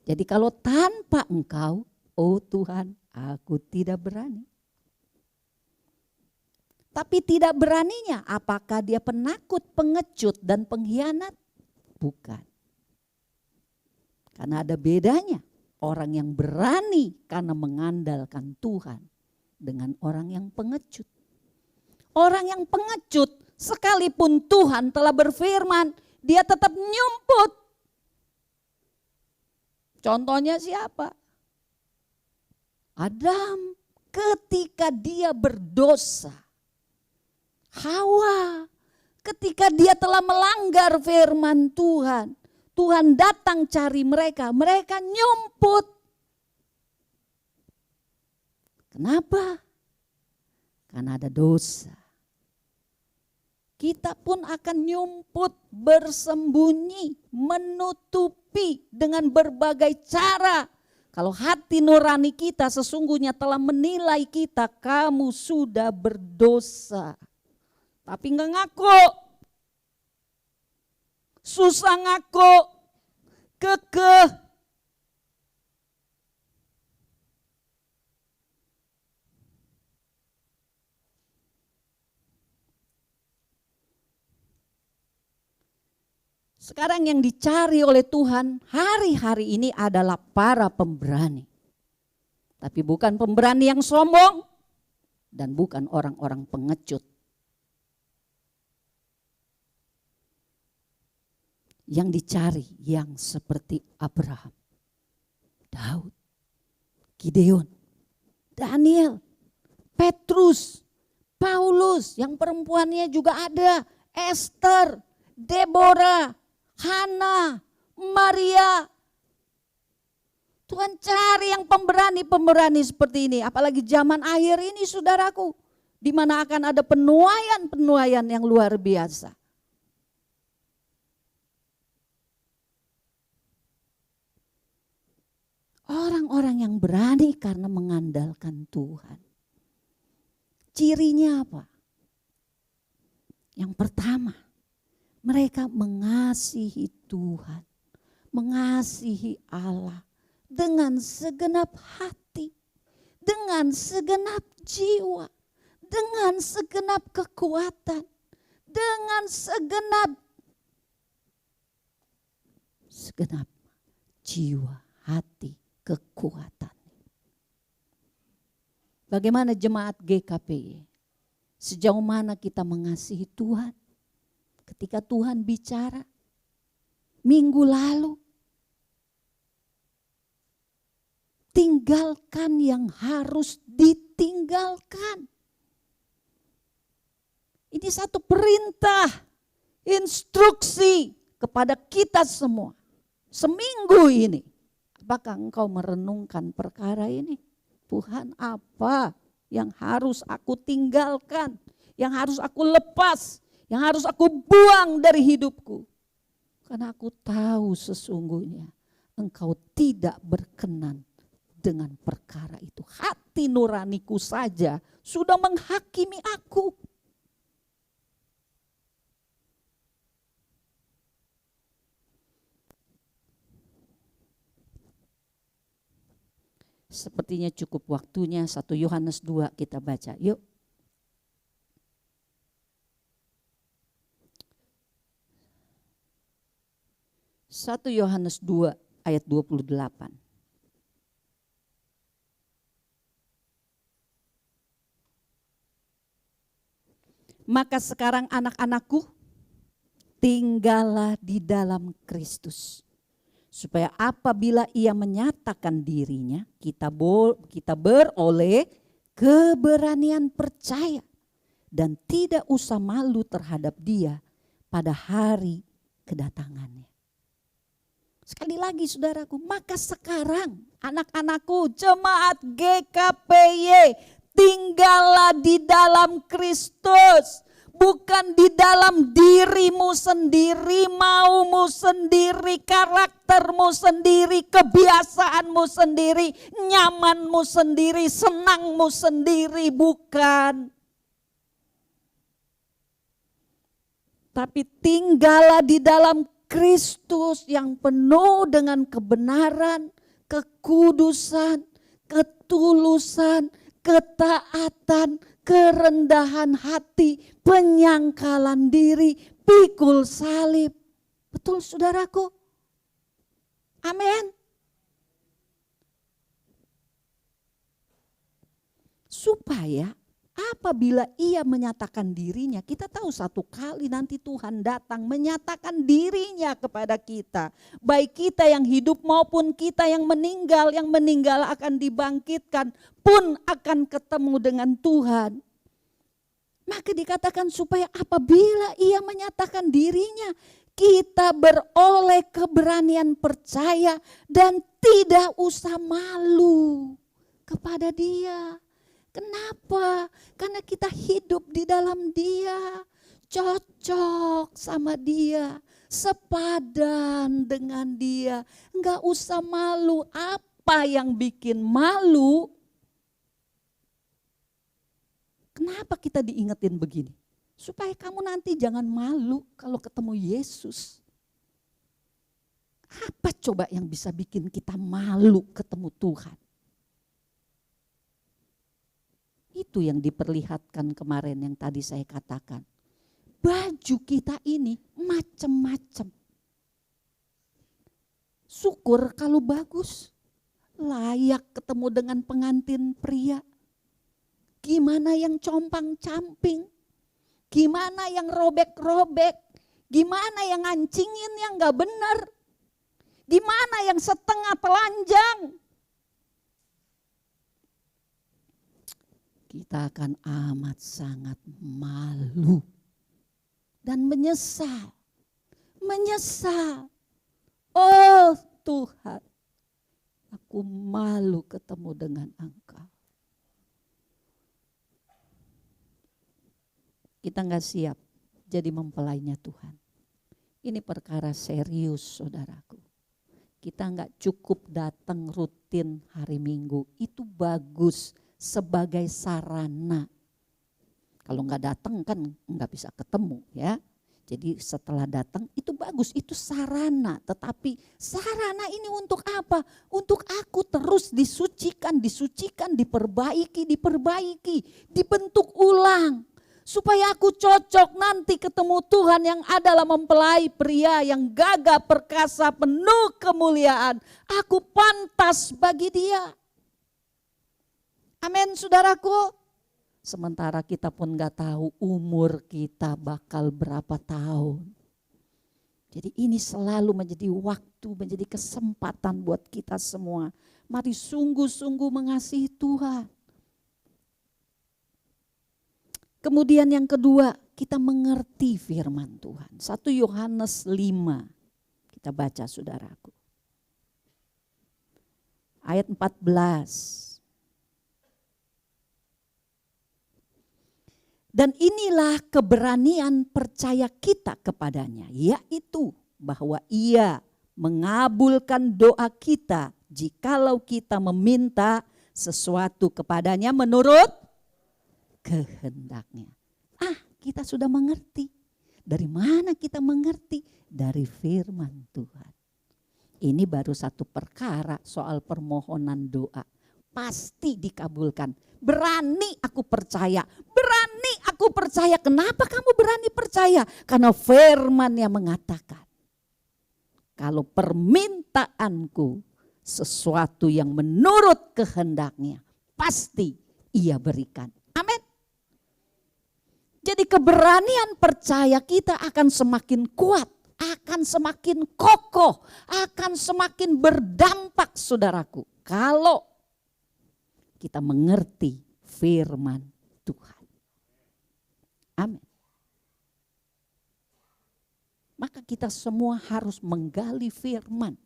Jadi kalau tanpa Engkau, oh Tuhan, aku tidak berani. Tapi tidak beraninya, apakah dia penakut, pengecut, dan pengkhianat? Bukan. Karena ada bedanya orang yang berani karena mengandalkan Tuhan dengan orang yang pengecut. Orang yang pengecut sekalipun Tuhan telah berfirman, dia tetap nyumput. Contohnya siapa? Adam ketika dia berdosa. Hawa ketika dia telah melanggar firman Tuhan. Tuhan datang cari mereka, mereka nyumput. Kenapa? Karena ada dosa. Kita pun akan nyumput, bersembunyi, menutupi dengan berbagai cara. Kalau hati nurani kita sesungguhnya telah menilai kita, kamu sudah berdosa. Tapi enggak ngaku. Susah ngaku. Kekeh. Sekarang yang dicari oleh Tuhan hari-hari ini adalah para pemberani. Tapi bukan pemberani yang sombong dan bukan orang-orang pengecut. Yang dicari yang seperti Abraham, Daud, Gideon, Daniel, Petrus, Paulus, yang perempuannya juga ada, Esther, Deborah, Hana, Maria. Tuhan cari yang pemberani-pemberani seperti ini. Apalagi zaman akhir ini saudaraku. Di mana akan ada penuaian-penuaian yang luar biasa. Orang-orang yang berani karena mengandalkan Tuhan. Cirinya apa? Yang pertama, mereka mengasihi Tuhan, mengasihi Allah dengan segenap hati, dengan segenap jiwa, dengan segenap kekuatan, dengan segenap jiwa, hati, kekuatan. Bagaimana jemaat GKP? Sejauh mana kita mengasihi Tuhan? Ketika Tuhan bicara minggu lalu, tinggalkan yang harus ditinggalkan. Ini satu perintah, instruksi kepada kita semua. Seminggu ini, apakah engkau merenungkan perkara ini? Tuhan, apa yang harus aku tinggalkan, yang harus aku lepas, yang harus aku buang dari hidupku? Karena aku tahu sesungguhnya engkau tidak berkenan dengan perkara itu. Hati nuraniku saja sudah menghakimi aku. Sepertinya cukup waktunya 1 Yohanes 2 kita baca. Yuk. Satu Yohanes 2 ayat 28. Maka sekarang anak-anakku, tinggallah di dalam Kristus. Supaya apabila ia menyatakan dirinya, kita beroleh keberanian percaya. Dan tidak usah malu terhadap dia pada hari kedatangannya. Sekali lagi saudaraku, maka sekarang anak-anakku jemaat GKPY, tinggallah di dalam Kristus. Bukan di dalam dirimu sendiri, maumu sendiri, karaktermu sendiri, kebiasaanmu sendiri, nyamanmu sendiri, senangmu sendiri, bukan. Tapi tinggallah di dalam Kristus yang penuh dengan kebenaran, kekudusan, ketulusan, ketaatan, kerendahan hati, penyangkalan diri, pikul salib. Betul saudaraku? Amin. Supaya apabila ia menyatakan dirinya, kita tahu satu kali nanti Tuhan datang menyatakan dirinya kepada kita. Baik kita yang hidup maupun kita yang meninggal akan dibangkitkan pun akan ketemu dengan Tuhan. Maka dikatakan supaya apabila ia menyatakan dirinya, kita beroleh keberanian percaya dan tidak usah malu kepada Dia. Kenapa? Karena kita hidup di dalam Dia, cocok sama Dia, sepadan dengan Dia. Enggak usah malu. Apa yang bikin malu? Kenapa kita diingetin begini? Supaya kamu nanti jangan malu kalau ketemu Yesus. Apa coba yang bisa bikin kita malu ketemu Tuhan? Itu yang diperlihatkan kemarin yang tadi saya katakan. Baju kita ini macam-macam. Syukur kalau bagus. Layak ketemu dengan pengantin pria. Gimana yang compang-camping? Gimana yang robek-robek? Gimana yang ngancingin yang gak benar? Gimana yang setengah telanjang? Kita akan amat sangat malu dan menyesal. Menyesal. Oh Tuhan, aku malu ketemu dengan Engkau. Kita gak siap jadi mempelainya Tuhan. Ini perkara serius saudaraku. Kita gak cukup datang rutin hari Minggu, itu bagus sebagai sarana. Kalau nggak datang kan nggak bisa ketemu ya. Jadi setelah datang itu bagus, itu sarana. Tetapi sarana ini untuk apa? Untuk aku terus disucikan, diperbaiki, dibentuk ulang. Supaya aku cocok nanti ketemu Tuhan yang adalah mempelai pria yang gagah perkasa penuh kemuliaan. Aku pantas bagi Dia. Amin saudaraku. Sementara kita pun gak tahu umur kita bakal berapa tahun. Jadi ini selalu menjadi waktu, menjadi kesempatan buat kita semua. Mari sungguh-sungguh mengasihi Tuhan. Kemudian yang kedua, kita mengerti firman Tuhan. 1 Yohanes 5. Kita baca saudaraku. Ayat 14. Dan inilah keberanian percaya kita kepadanya, yaitu bahwa Ia mengabulkan doa kita jikalau kita meminta sesuatu kepadanya menurut kehendaknya. Kita sudah mengerti. Dari mana kita mengerti? Dari firman Tuhan. Ini baru satu perkara soal permohonan doa. Pasti dikabulkan. Berani aku percaya. Berani aku percaya. Kenapa kamu berani percaya? Karena firman yang mengatakan. Kalau permintaanku sesuatu yang menurut kehendaknya. Pasti Ia berikan. Amin. Jadi keberanian percaya kita akan semakin kuat. Akan semakin kokoh. Akan semakin berdampak saudaraku. Kalau kita mengerti firman Tuhan. Amin. Maka kita semua harus menggali firman.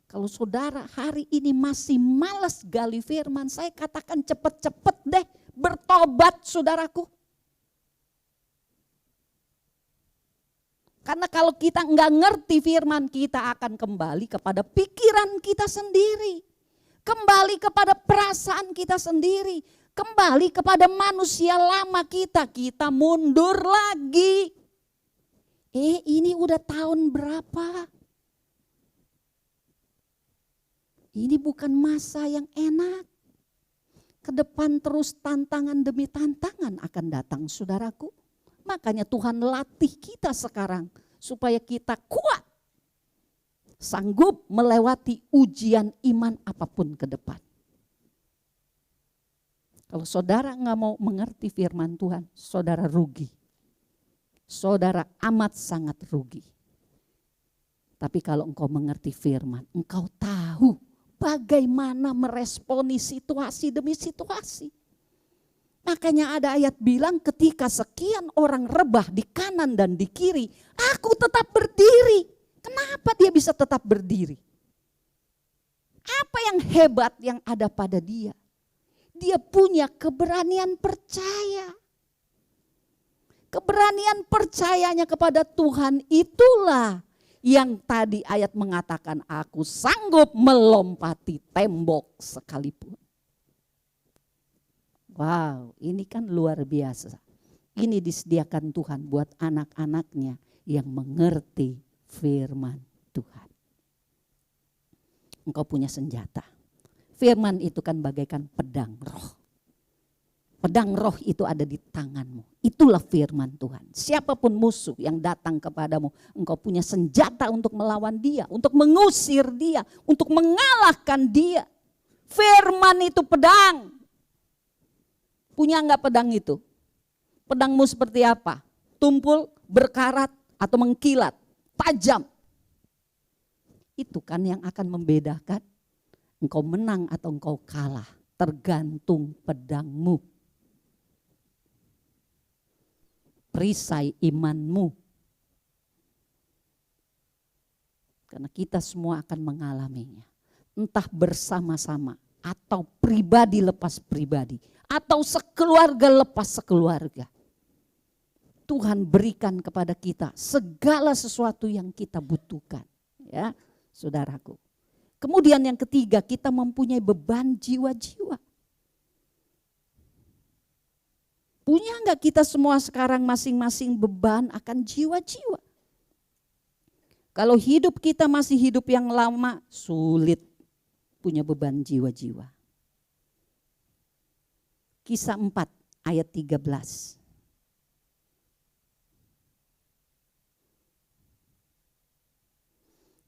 Kalau saudara hari ini masih malas gali firman, saya katakan cepet-cepet deh bertobat saudaraku. Karena kalau kita nggak ngerti firman, kita akan kembali kepada pikiran kita sendiri. Kembali kepada perasaan kita sendiri. Kembali kepada manusia lama kita. Kita mundur lagi. Ini udah tahun berapa? Ini bukan masa yang enak. Ke depan terus tantangan demi tantangan akan datang saudaraku. Makanya Tuhan latih kita sekarang supaya kita kuat. Sanggup melewati ujian iman apapun ke depan. Kalau saudara nggak mau mengerti firman Tuhan, saudara rugi. Saudara amat sangat rugi. Tapi kalau engkau mengerti firman, engkau tahu bagaimana meresponi situasi demi situasi. Makanya ada ayat bilang ketika sekian orang rebah di kanan dan di kiri, aku tetap berdiri. Kenapa dia bisa tetap berdiri? Apa yang hebat yang ada pada dia? Dia punya keberanian percaya. Keberanian percayanya kepada Tuhan itulah yang tadi ayat mengatakan aku sanggup melompati tembok sekalipun. Wow, ini kan luar biasa. Ini disediakan Tuhan buat anak-anaknya yang mengerti firman Tuhan. Engkau punya senjata. Firman itu kan bagaikan pedang roh. Pedang roh itu ada di tanganmu. Itulah firman Tuhan. Siapapun musuh yang datang kepadamu, engkau punya senjata untuk melawan dia, untuk mengusir dia, untuk mengalahkan dia. Firman itu pedang. Punya enggak pedang itu? Pedangmu seperti apa? Tumpul, berkarat, atau mengkilat, tajam. Itu kan yang akan membedakan engkau menang atau engkau kalah. Tergantung pedangmu. Perisai imanmu. Karena kita semua akan mengalaminya. Entah bersama-sama atau pribadi lepas pribadi. Atau sekeluarga lepas sekeluarga. Tuhan berikan kepada kita segala sesuatu yang kita butuhkan. Ya, saudaraku. Kemudian yang ketiga, kita mempunyai beban jiwa-jiwa. Punya enggak kita semua sekarang masing-masing beban akan jiwa-jiwa? Kalau hidup kita masih hidup yang lama, sulit punya beban jiwa-jiwa. Kisah 4 ayat 13.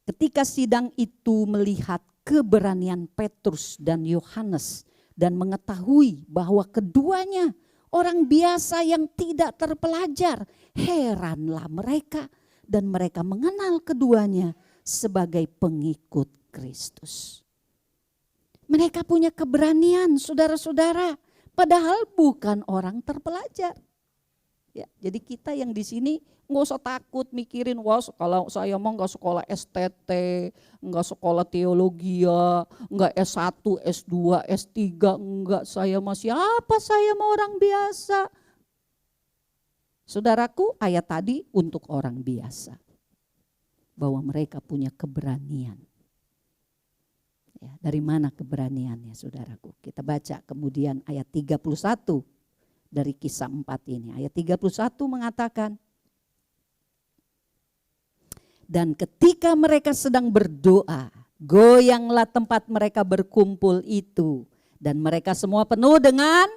Ketika sidang itu melihat keberanian Petrus dan Yohanes dan mengetahui bahwa keduanya orang biasa yang tidak terpelajar, heranlah mereka dan mereka mengenal keduanya sebagai pengikut Kristus. Mereka punya keberanian, saudara-saudara, padahal bukan orang terpelajar. Ya, jadi kita yang di sini nggak usah takut mikirin, wah kalau saya mau nggak sekolah STT, nggak sekolah teologi ya, nggak S1, S2, S3, enggak, saya masih apa, saya mau orang biasa. Saudaraku, ayat tadi untuk orang biasa. Bahwa mereka punya keberanian. Ya, dari mana keberaniannya saudaraku? Kita baca kemudian ayat 31 dari kisah 4 ini. Ayat 31 mengatakan, dan ketika mereka sedang berdoa, goyanglah tempat mereka berkumpul itu. Dan mereka semua penuh dengan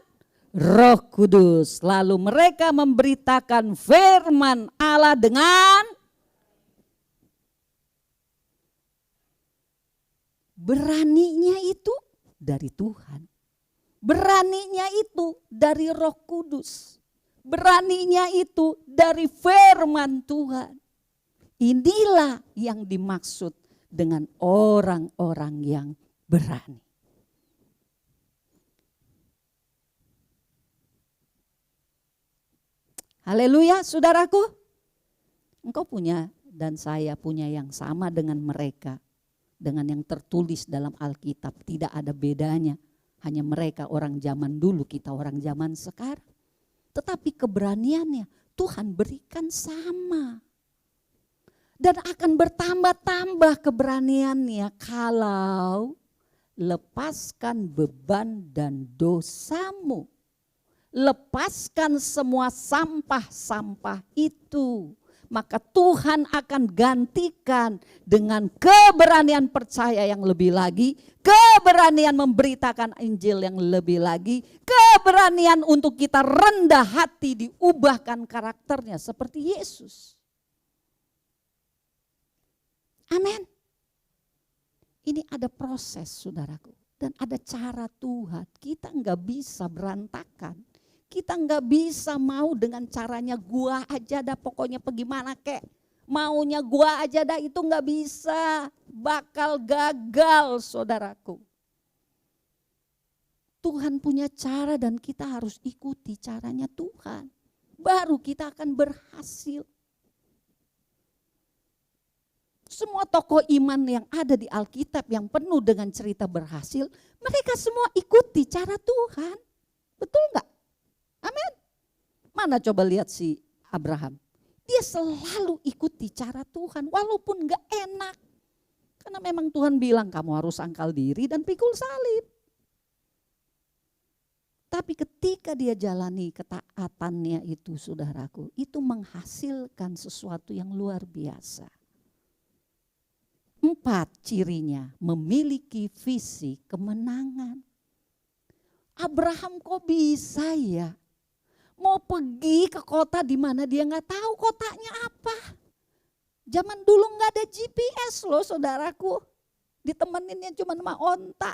Roh Kudus. Lalu mereka memberitakan firman Allah dengan beraninya itu dari Tuhan. Beraninya itu dari Roh Kudus. Beraninya itu dari firman Tuhan. Inilah yang dimaksud dengan orang-orang yang berani. Haleluya, saudaraku. Engkau punya dan saya punya yang sama dengan mereka. dengan yang tertulis dalam Alkitab. Tidak ada bedanya. Hanya mereka orang zaman dulu, kita orang zaman sekarang. Tetapi keberaniannya Tuhan berikan sama. Dan akan bertambah-tambah keberaniannya kalau lepaskan beban dan dosamu. Lepaskan semua sampah-sampah itu. Maka Tuhan akan gantikan dengan keberanian percaya yang lebih lagi, keberanian memberitakan Injil yang lebih lagi, keberanian untuk kita rendah hati diubahkan karakternya seperti Yesus. Amin. Ini ada proses saudaraku dan ada cara Tuhan. Kita enggak bisa berantakan. Kita nggak bisa mau dengan caranya gua aja dah pokoknya pergi mana kek. Maunya gua aja dah itu nggak bisa. Bakal gagal saudaraku. Tuhan punya cara dan kita harus ikuti caranya Tuhan. Baru kita akan berhasil. Semua tokoh iman yang ada di Alkitab yang penuh dengan cerita berhasil. Mereka semua ikuti cara Tuhan. Betul nggak? Amin. Mana coba lihat si Abraham. Dia selalu ikuti cara Tuhan walaupun gak enak. Karena memang Tuhan bilang kamu harus angkal diri dan pikul salib. Tapi ketika dia jalani ketaatannya itu saudaraku. Itu menghasilkan sesuatu yang luar biasa. 4 cirinya memiliki visi kemenangan. Abraham kok bisa ya? Mau pergi ke kota di mana dia nggak tahu kotanya apa. Zaman dulu nggak ada GPS loh saudaraku. Ditemeninnya cuma sama onta.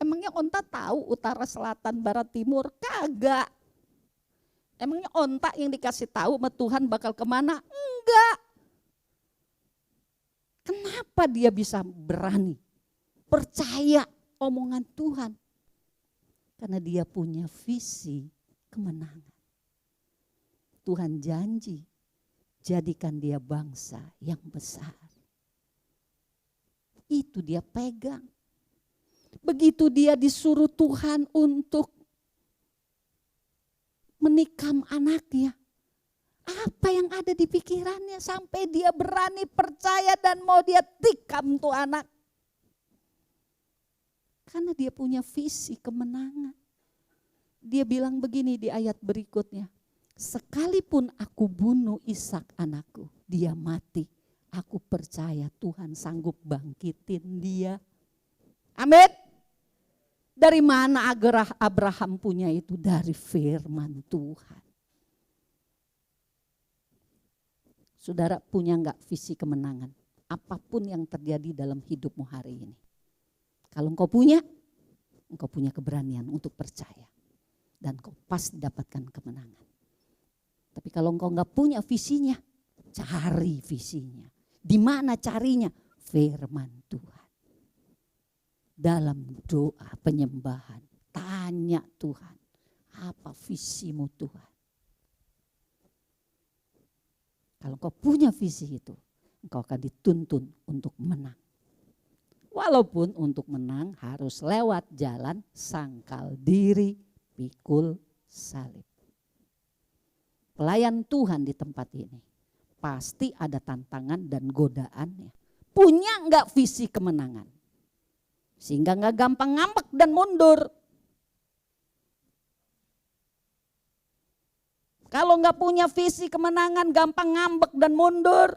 Emangnya onta tahu utara, selatan, barat, timur? Kagak. Emangnya onta yang dikasih tahu sama Tuhan bakal kemana? Enggak. Kenapa dia bisa berani percaya omongan Tuhan? Karena dia punya visi kemenangan. Tuhan janji jadikan dia bangsa yang besar. Itu dia pegang. Begitu dia disuruh Tuhan untuk menikam anaknya. Apa yang ada di pikirannya sampai dia berani percaya dan mau dia tikam tuh anak. Karena dia punya visi kemenangan. Dia bilang begini di ayat berikutnya. Sekalipun aku bunuh Ishak anakku, dia mati. Aku percaya Tuhan sanggup bangkitin dia. Amin. Dari mana Abraham punya itu? Dari firman Tuhan. Saudara punya enggak visi kemenangan? Apapun yang terjadi dalam hidupmu hari ini. Kalau engkau punya keberanian untuk percaya. Dan engkau pasti dapatkan kemenangan. Tapi kalau engkau enggak punya visinya, cari visinya. Di mana carinya? Firman Tuhan. Dalam doa penyembahan, tanya Tuhan, apa visimu Tuhan? Kalau engkau punya visi itu, engkau akan dituntun untuk menang. Walaupun untuk menang harus lewat jalan sangkal diri, pikul salib. Pelayan Tuhan di tempat ini pasti ada tantangan dan godaannya. Punya enggak visi kemenangan? Sehingga enggak gampang ngambek dan mundur. Kalau enggak punya visi kemenangan gampang ngambek dan mundur.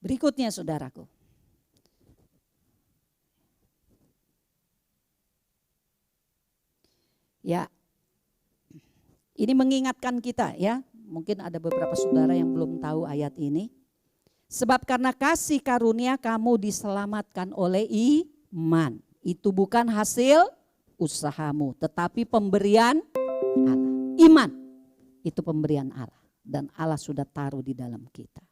Berikutnya saudaraku. Ya, ini mengingatkan kita ya. Mungkin ada beberapa saudara yang belum tahu ayat ini. Sebab karena kasih karunia kamu diselamatkan oleh iman. Itu bukan hasil usahamu, tetapi pemberian Allah. Iman itu pemberian Allah. Dan Allah sudah taruh di dalam kita.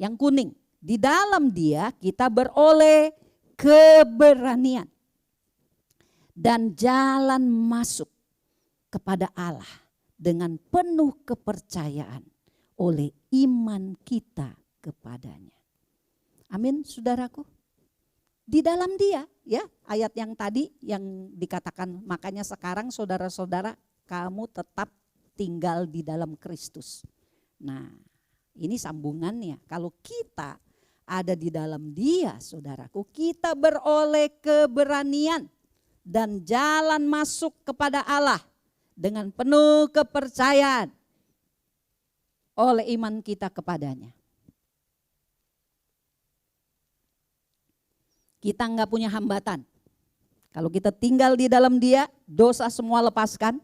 Yang kuning. Di dalam dia kita beroleh keberanian dan jalan masuk kepada Allah dengan penuh kepercayaan oleh iman kita kepadanya. Amin, saudaraku. Di dalam Dia, ya, ayat yang tadi yang dikatakan, makanya sekarang saudara-saudara kamu tetap tinggal di dalam Kristus. Nah, ini sambungannya. Kalau kita ada di dalam Dia, saudaraku, kita beroleh keberanian dan jalan masuk kepada Allah dengan penuh kepercayaan oleh iman kita kepadanya. Kita enggak punya hambatan. Kalau kita tinggal di dalam Dia, dosa semua lepaskan,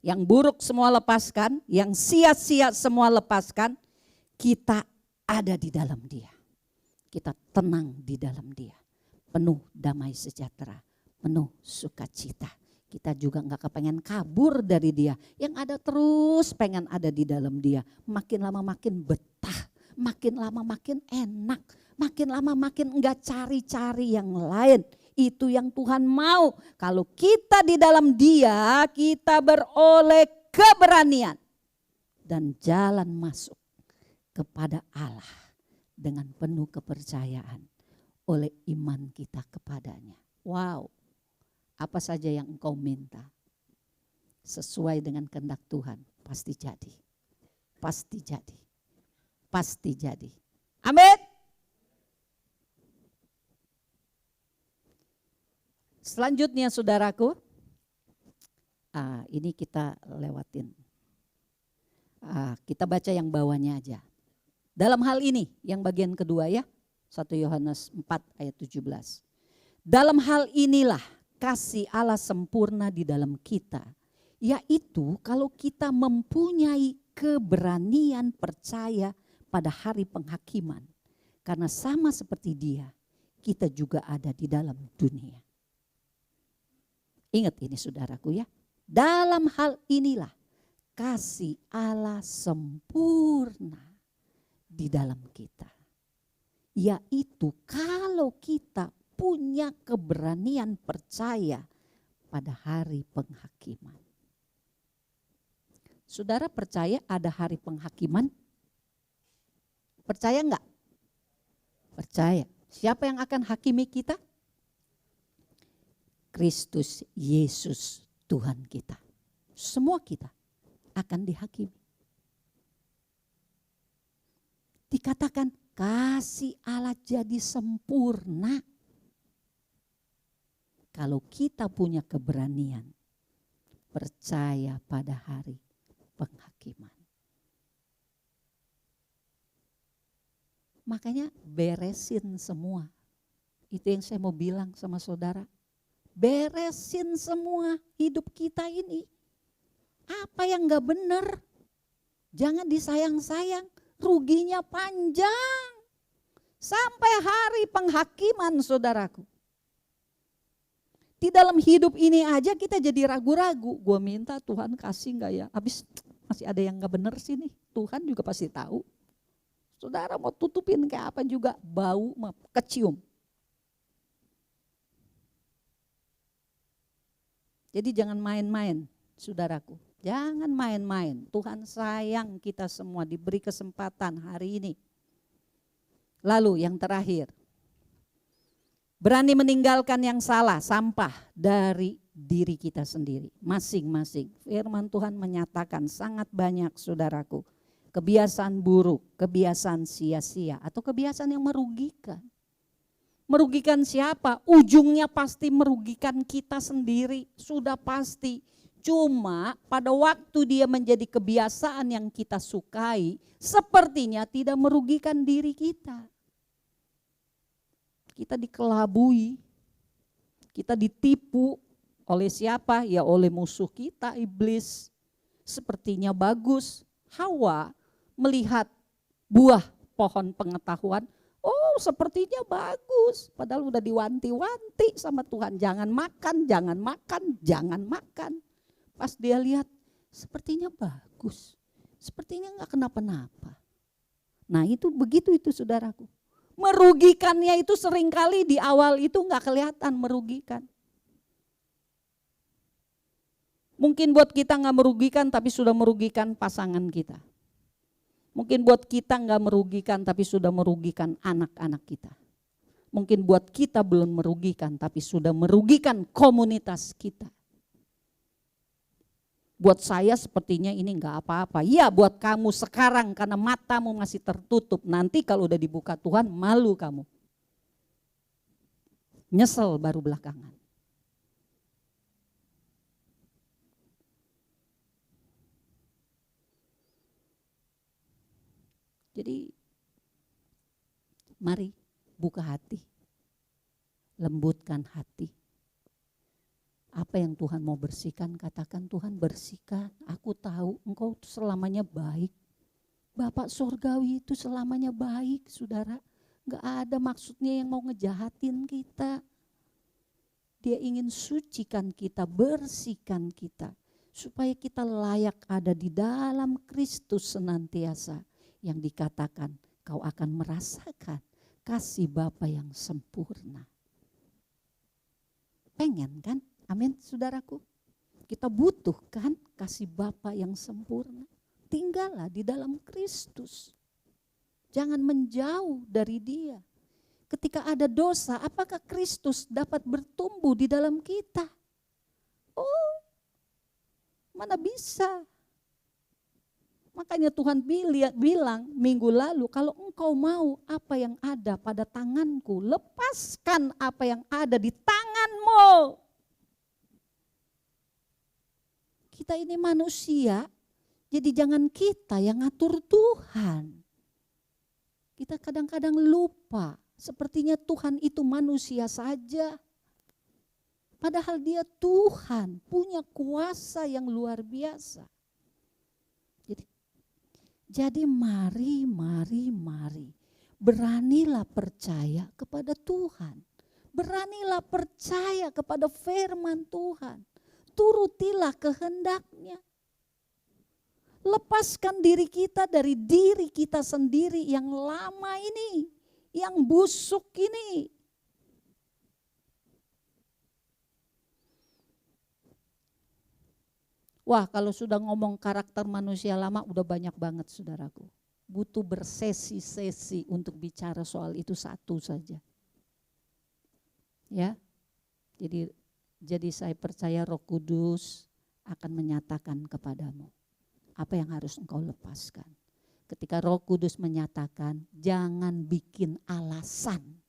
yang buruk semua lepaskan, yang sia-sia semua lepaskan, kita ada di dalam Dia. Kita tenang di dalam Dia, penuh damai sejahtera, penuh sukacita. Kita juga enggak kepengen kabur dari Dia. Yang ada terus pengen ada di dalam Dia. Makin lama makin betah, makin lama makin enak, makin lama makin enggak cari-cari yang lain. Itu yang Tuhan mau. Kalau kita di dalam Dia, kita beroleh keberanian dan jalan masuk kepada Allah dengan penuh kepercayaan oleh iman kita kepadanya. Wow. Apa saja yang engkau minta sesuai dengan kehendak Tuhan pasti jadi. Pasti jadi. Pasti jadi. Amin. Selanjutnya saudaraku, ini kita lewatin. Kita baca yang bawahnya aja. Dalam hal ini yang bagian kedua ya, 1 Yohanes 4 ayat 17. Dalam hal inilah kasih Allah sempurna di dalam kita, yaitu kalau kita mempunyai keberanian percaya pada hari penghakiman. Karena sama seperti Dia, kita juga ada di dalam dunia. Ingat ini saudaraku ya, dalam hal inilah kasih Allah sempurna di dalam kita. Yaitu kalau kita punya keberanian percaya pada hari penghakiman. Saudara percaya ada hari penghakiman? Percaya enggak? Percaya. Siapa yang akan hakimi kita? Kristus Yesus Tuhan kita. Semua kita akan dihakimi. Dikatakan kasih Allah jadi sempurna. Kalau kita punya keberanian percaya pada hari penghakiman. Makanya beresin semua. Itu yang saya mau bilang sama saudara. Beresin semua hidup kita ini. Apa yang gak benar, jangan disayang-sayang. Ruginya panjang. Sampai hari penghakiman saudaraku. Di dalam hidup ini aja kita jadi ragu-ragu. Gue minta Tuhan kasih gak ya? Habis masih ada yang gak benar sih nih. Tuhan juga pasti tahu. Saudara mau tutupin kayak apa juga bau kecium. Jadi jangan main-main saudaraku. Jangan main-main. Tuhan sayang kita semua diberi kesempatan hari ini. Lalu yang terakhir. Berani meninggalkan yang salah, sampah dari diri kita sendiri. Masing-masing. Firman Tuhan menyatakan sangat banyak saudaraku. Kebiasaan buruk, kebiasaan sia-sia atau kebiasaan yang merugikan. Merugikan siapa? Ujungnya pasti merugikan kita sendiri. Sudah pasti. Cuma pada waktu dia menjadi kebiasaan yang kita sukai, sepertinya tidak merugikan diri kita. Kita dikelabui, kita ditipu oleh siapa? Ya oleh musuh kita, iblis. Sepertinya bagus. Hawa melihat buah pohon pengetahuan, oh sepertinya bagus. Padahal udah diwanti-wanti sama Tuhan, jangan makan, jangan makan, jangan makan. Pas dia lihat, sepertinya bagus, sepertinya gak kenapa-napa. Nah itu begitu itu saudaraku. Merugikannya itu seringkali di awal itu gak kelihatan merugikan. Mungkin buat kita nggak merugikan tapi sudah merugikan pasangan kita. Mungkin buat kita nggak merugikan tapi sudah merugikan anak-anak kita. Mungkin buat kita belum merugikan tapi sudah merugikan komunitas kita. Buat saya sepertinya ini nggak apa-apa. Ya buat kamu sekarang karena matamu masih tertutup. Nanti kalau udah dibuka Tuhan malu kamu. Nyesel baru belakangan. Jadi mari buka hati, lembutkan hati. Apa yang Tuhan mau bersihkan, katakan Tuhan bersihkan. Aku tahu Engkau selamanya baik. Bapak Sorgawi itu selamanya baik, saudara. Gak ada maksudnya yang mau ngejahatin kita. Dia ingin sucikan kita, bersihkan kita. Supaya kita layak ada di dalam Kristus senantiasa. Yang dikatakan kau akan merasakan kasih Bapa yang sempurna. Pengen kan? Amin saudaraku. Kita butuhkan kasih Bapa yang sempurna. Tinggallah di dalam Kristus. Jangan menjauh dari Dia. Ketika ada dosa, apakah Kristus dapat bertumbuh di dalam kita? Oh, mana bisa? Makanya Tuhan bilang minggu lalu, kalau engkau mau apa yang ada pada tanganku, lepaskan apa yang ada di tanganmu. Kita ini manusia, jadi jangan kita yang ngatur Tuhan. Kita kadang-kadang lupa, sepertinya Tuhan itu manusia saja. Padahal Dia Tuhan, punya kuasa yang luar biasa. Jadi mari, beranilah percaya kepada Tuhan. Beranilah percaya kepada firman Tuhan. Turutilah kehendak-Nya. Lepaskan diri kita dari diri kita sendiri yang lama ini, yang busuk ini. Wah, kalau sudah ngomong karakter manusia lama udah banyak banget saudaraku. Butuh bersesi-sesi untuk bicara soal itu satu saja. Ya. Jadi saya percaya Roh Kudus akan menyatakan kepadamu apa yang harus engkau lepaskan. Ketika Roh Kudus menyatakan, jangan bikin alasan.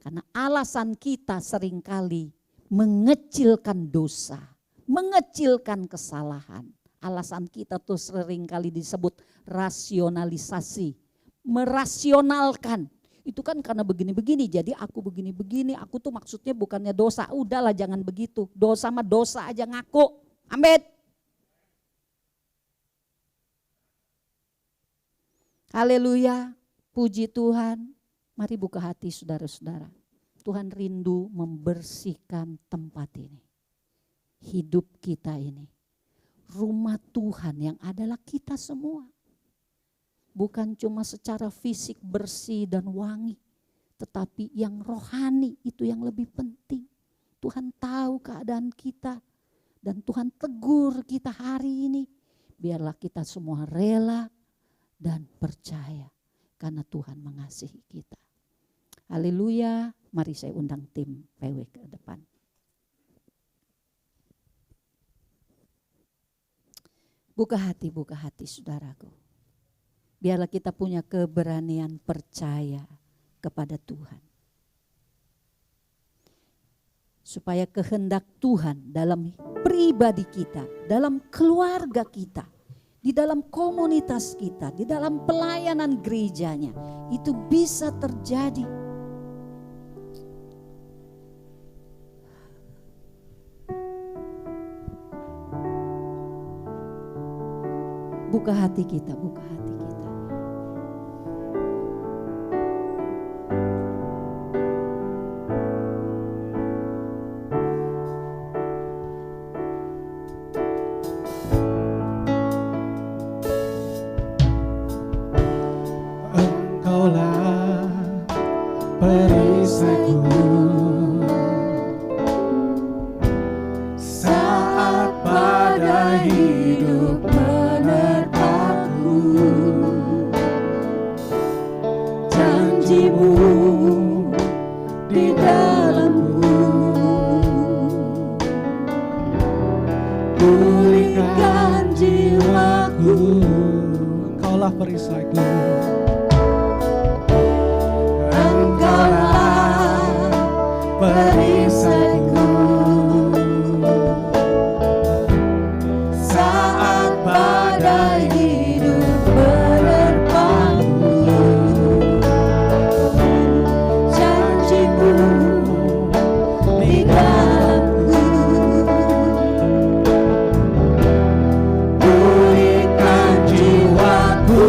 Karena alasan kita seringkali mengecilkan dosa, mengecilkan kesalahan. Alasan kita tuh seringkali disebut rasionalisasi, merasionalkan. Itu kan karena begini-begini, jadi aku begini-begini, aku tuh maksudnya bukannya dosa. Udahlah jangan begitu, dosa mah dosa aja ngaku. Amin. Haleluya, puji Tuhan. Mari buka hati saudara-saudara. Tuhan rindu membersihkan tempat ini. Hidup kita ini. Rumah Tuhan yang adalah kita semua. Bukan cuma secara fisik bersih dan wangi. Tetapi yang rohani itu yang lebih penting. Tuhan tahu keadaan kita. Dan Tuhan tegur kita hari ini. Biarlah kita semua rela dan percaya. Karena Tuhan mengasihi kita. Haleluya. Mari saya undang tim PW ke depan. Buka hati saudaraku. Biarlah kita punya keberanian percaya kepada Tuhan. Supaya kehendak Tuhan dalam pribadi kita, dalam keluarga kita, di dalam komunitas kita, di dalam pelayanan gerejanya, itu bisa terjadi. Buka hati kita, buka hati kita. Engkaulah perisaiku, Engkaulah perisaiku. Engkaulah perisaiku saat badai hidup menerpaku. Janjimu di dalamku, pulihkan jiwaku.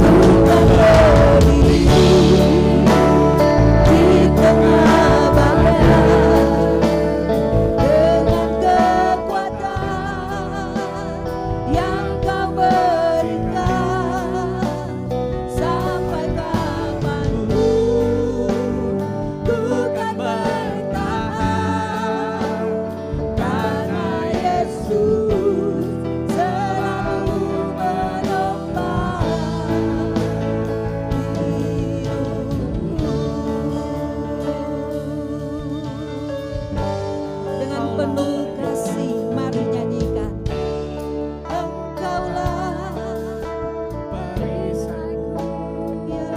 Bukan berdiri di tengah badai dengan kekuatan yang Kau berikan. Sampai kapanpun ku kan bertahan, karena Yesus selalu menopang hidupku. Dengan penuh kasih mari nyanyikan. Engkaulah Perisaiku ya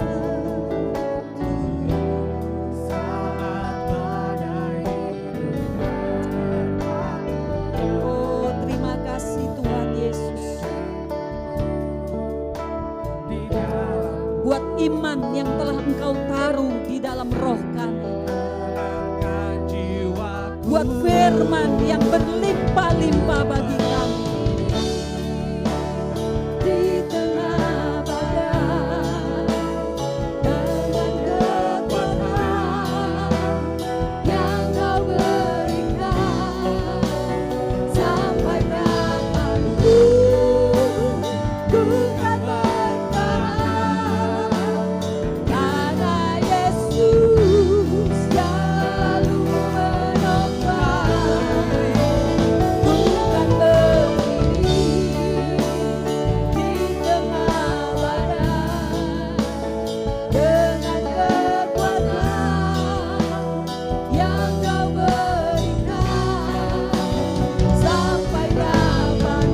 saat badai hidup menerpaku. Oh, terima kasih Tuhan Yesus Di dalam buat iman yang telah Engkau taruh di dalam roh kami, tenangkan jiwaku. buat firman yang berlimpah-limpah bagi kami. Di tengah badai dengan kekuatan yang Kau berikan. Sampai kapanpun ku kan bertahan, karena Yesus selalu menopang. Bukan berdiri di tengah badai dengan kekuatan yang Kau berikan. Sampai kapanpun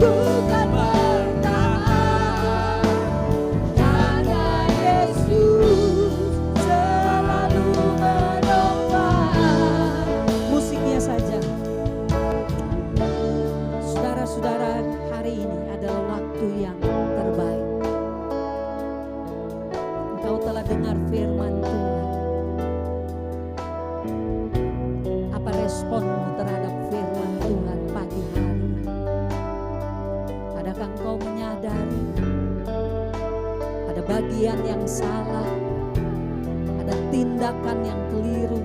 ku kan bertahan, karena Yesus selalu menopang. Musiknya saja. Saudara-saudara, hari ini adalah waktu yang terbaik. Engkau telah dengar firman Tuhan. Apa responmu terhadap firman Tuhan pagi hari ini? Adakah engkau menyadari ada bagian yang salah, ada tindakan yang keliru,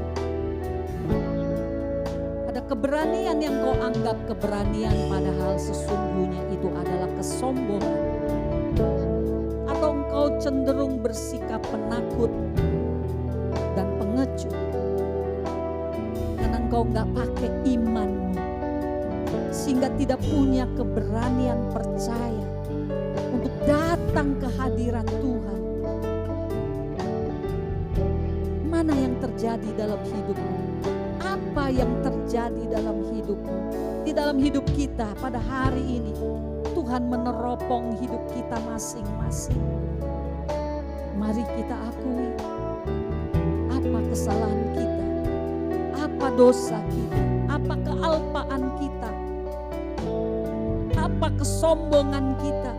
ada keberanian yang kau anggap keberanian, padahal sesungguhnya itu adalah kesombongan? Atau engkau cenderung bersikap penakut dan pengecut karena engkau nggak pakai imanmu, sehingga tidak punya keberanian percaya untuk datang ke hadirat Tuhan? Mana yang terjadi dalam hidupmu? Apa yang terjadi dalam hidupmu? Di dalam hidup kita pada hari ini, Tuhan meneropong hidup kita masing-masing. Mari kita akui apa kesalahan kita, apa dosa kita, apa kealpaan kita, apa kesombongan kita,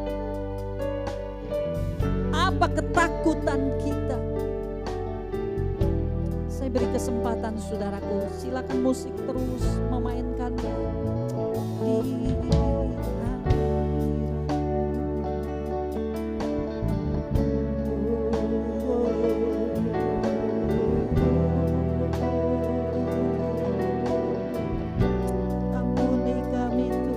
apa ketakutan kita. Saya beri kesempatan saudaraku, silakan musik terus memainkannya. Di ampuni kami Tuhan. Ampuni kami.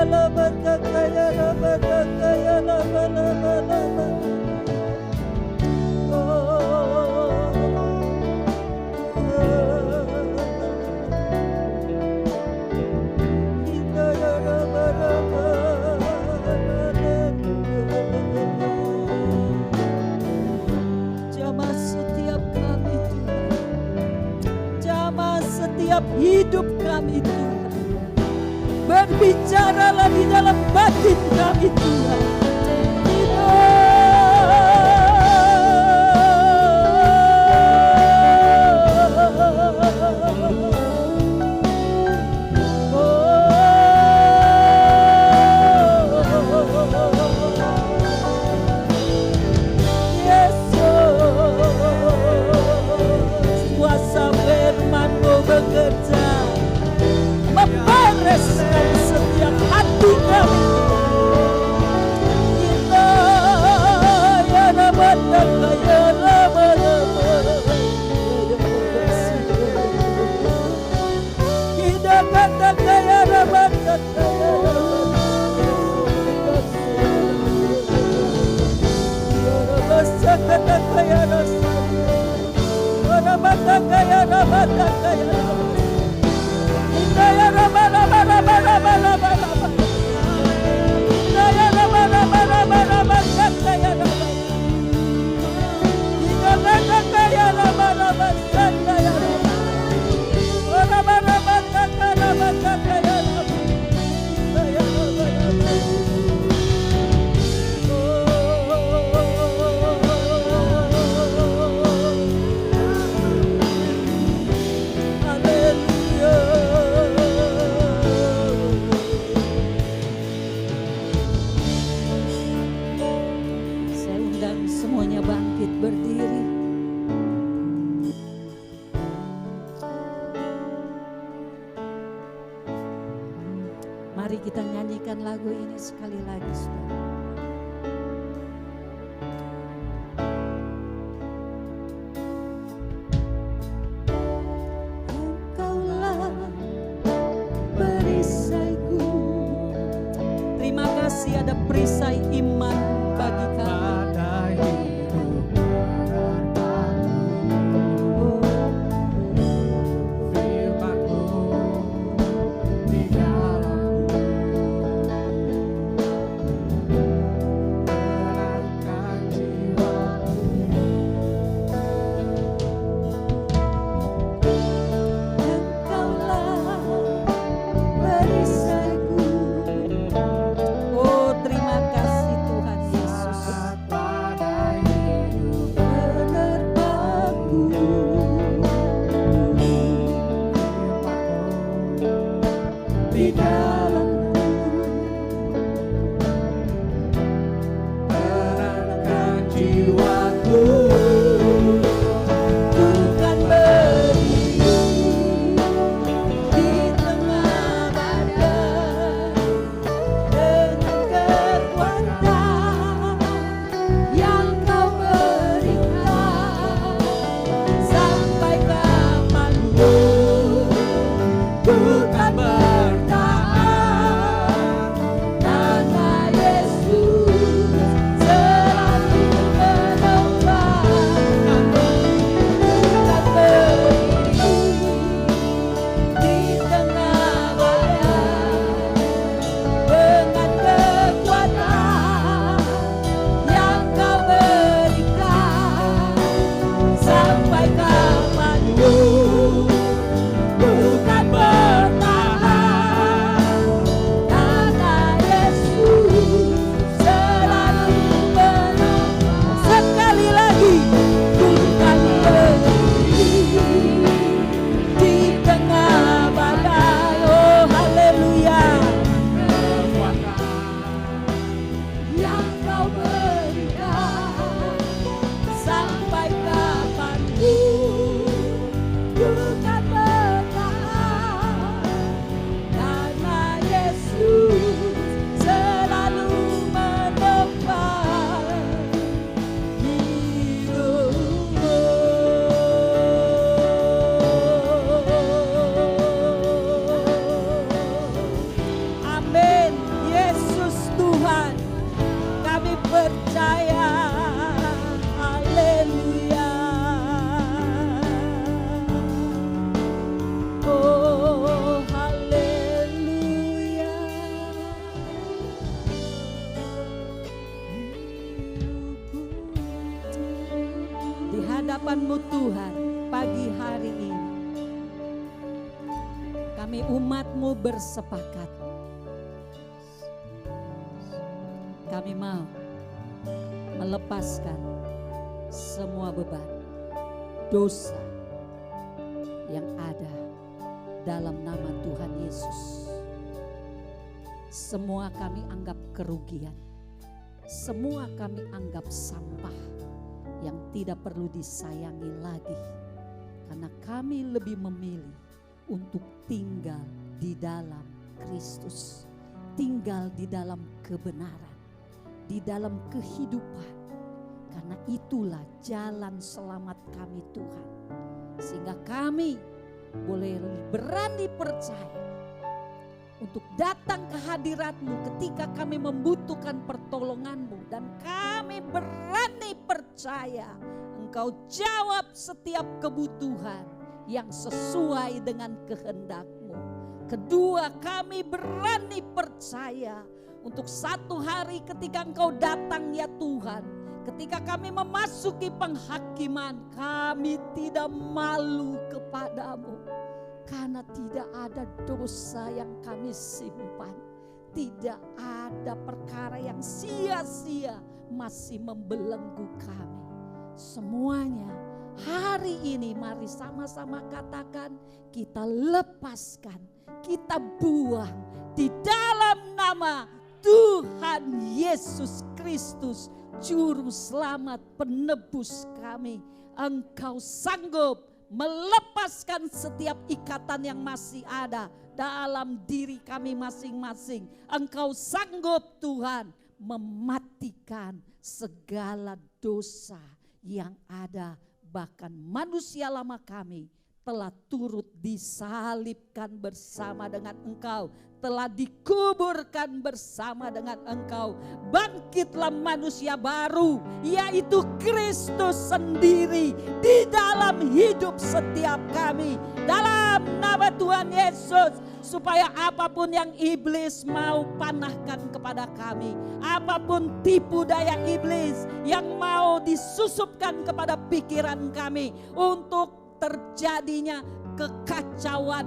Jamah setiap kami Tuhan, jamah setiap hidup kami Tuhan. Berbicaralah di dalam batin kami Tuhan. Kuasa firman-Mu bekerja, membereskan setiap hati kami. Kita ya dapat kaya lama-lama. Kita kata kaya dapat kaya rasa kata kaya rasa. Rabata kaya rabata kaya. Daya raba raba raba raba raba raba. Daya raba raba raba raba kaya raba. Daya raba kaya raba raba kaya raba. Raba raba kaya raba kaya raba. Daya raba raba. Saya undang semuanya bangkit berdiri. Mari kita nyanyikan lagu ini sekali lagi, saudara. Engkaulah perisaiku. Terima kasih ada perisai iman bagi kami. Pada hidup firman-Mu di dalamku, menenangkan jiwaku. Engkaulah perisaiku. Oh, terima kasih Tuhan Yesus. Pada hidup Penerbanganku. firman-Mu Di dalamku. menenangkan jiwaku. Bukan berdiri di tengah badai dengan kekuatan yang Kau berikan sampai kapanpun. Bukan bertahan percaya. Haleluya. Oh haleluya. Di hadapan-Mu Tuhan, pagi hari ini kami umat-Mu bersepakat. Kami mau melepaskan semua beban dosa yang ada dalam nama Tuhan Yesus. Semua kami anggap kerugian, semua kami anggap sampah yang tidak perlu disayangi lagi, karena kami lebih memilih untuk tinggal di dalam Kristus, tinggal di dalam kebenaran, di dalam kehidupan. Karena itulah jalan selamat kami Tuhan. Sehingga kami boleh berani percaya untuk datang ke hadirat-Mu ketika kami membutuhkan pertolongan-Mu. Dan kami berani percaya Engkau jawab setiap kebutuhan yang sesuai dengan kehendak-Mu. Kedua, kami berani percaya untuk satu hari ketika Engkau datang ya Tuhan, ketika kami memasuki penghakiman, kami tidak malu kepadamu. Karena tidak ada dosa yang kami simpan. Tidak ada perkara yang sia-sia masih membelenggu kami. Semuanya hari ini mari sama-sama katakan, kita lepaskan, kita buang di dalam nama Tuhan Yesus Kristus, Juru Selamat penebus kami. Engkau sanggup melepaskan setiap ikatan yang masih ada dalam diri kami masing-masing. Engkau sanggup Tuhan mematikan segala dosa yang ada. Bahkan manusia lama kami telah turut disalibkan bersama dengan Engkau, telah dikuburkan bersama dengan Engkau. Bangkitlah manusia baru, yaitu Kristus sendiri di dalam hidup setiap kami. Dalam nama Tuhan Yesus, supaya apapun yang iblis mau panahkan kepada kami, apapun tipu daya iblis yang mau disusupkan kepada pikiran kami untuk terjadinya kekacauan,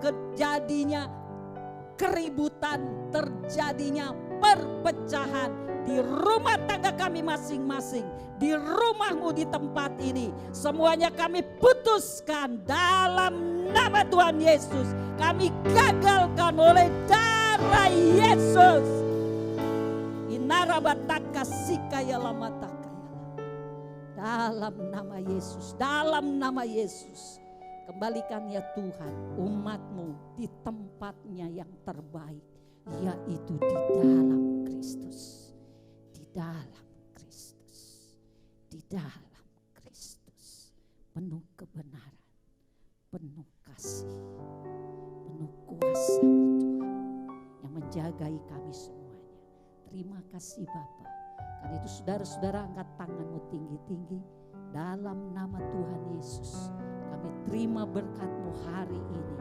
terjadinya keributan, terjadinya perpecahan di rumah tangga kami masing-masing, di rumahmu di tempat ini, semuanya kami putuskan dalam nama Tuhan Yesus. Kami gagalkan oleh darah Yesus. Inarabataka sikayalamataka. Dalam nama Yesus, dalam nama Yesus, kembalikan ya Tuhan umat-Mu di tempatnya yang terbaik, yaitu di dalam Kristus, di dalam Kristus, di dalam Kristus. Penuh kebenaran, penuh kasih, penuh kuasa Tuhan yang menjagai kami semuanya. Terima kasih Bapa. Karena itu saudara-saudara angkat tanganmu tinggi-tinggi. Dalam nama Tuhan Yesus kami terima berkat-Mu hari ini.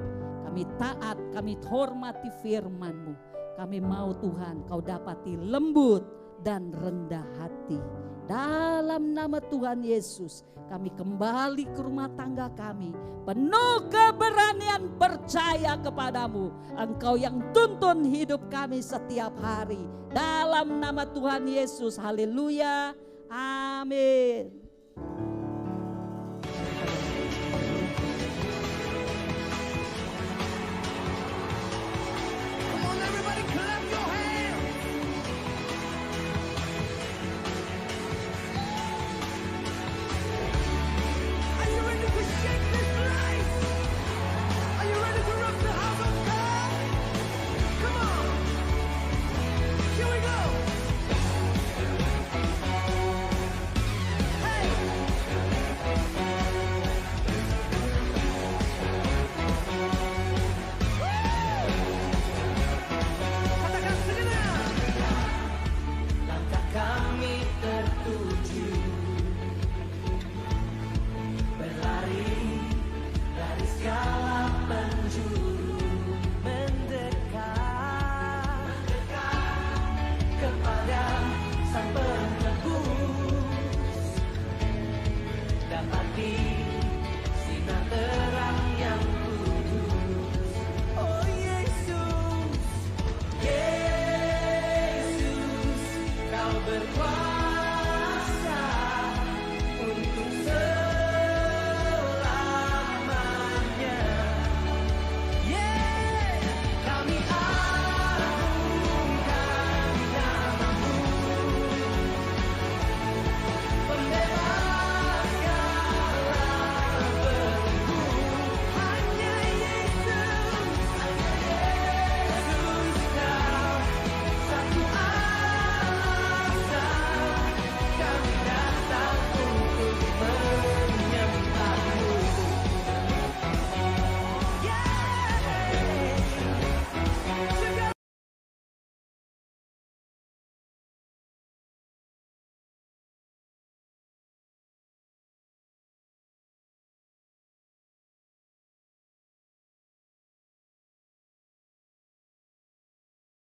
Kami taat, kami hormati firman-Mu. Kami mau Tuhan Kau dapati lembut dan rendah hati. Dalam nama Tuhan Yesus kami kembali ke rumah tangga kami, penuh keberanian percaya kepadamu. Engkau yang tuntun hidup kami setiap hari. Dalam nama Tuhan Yesus, haleluya, amin.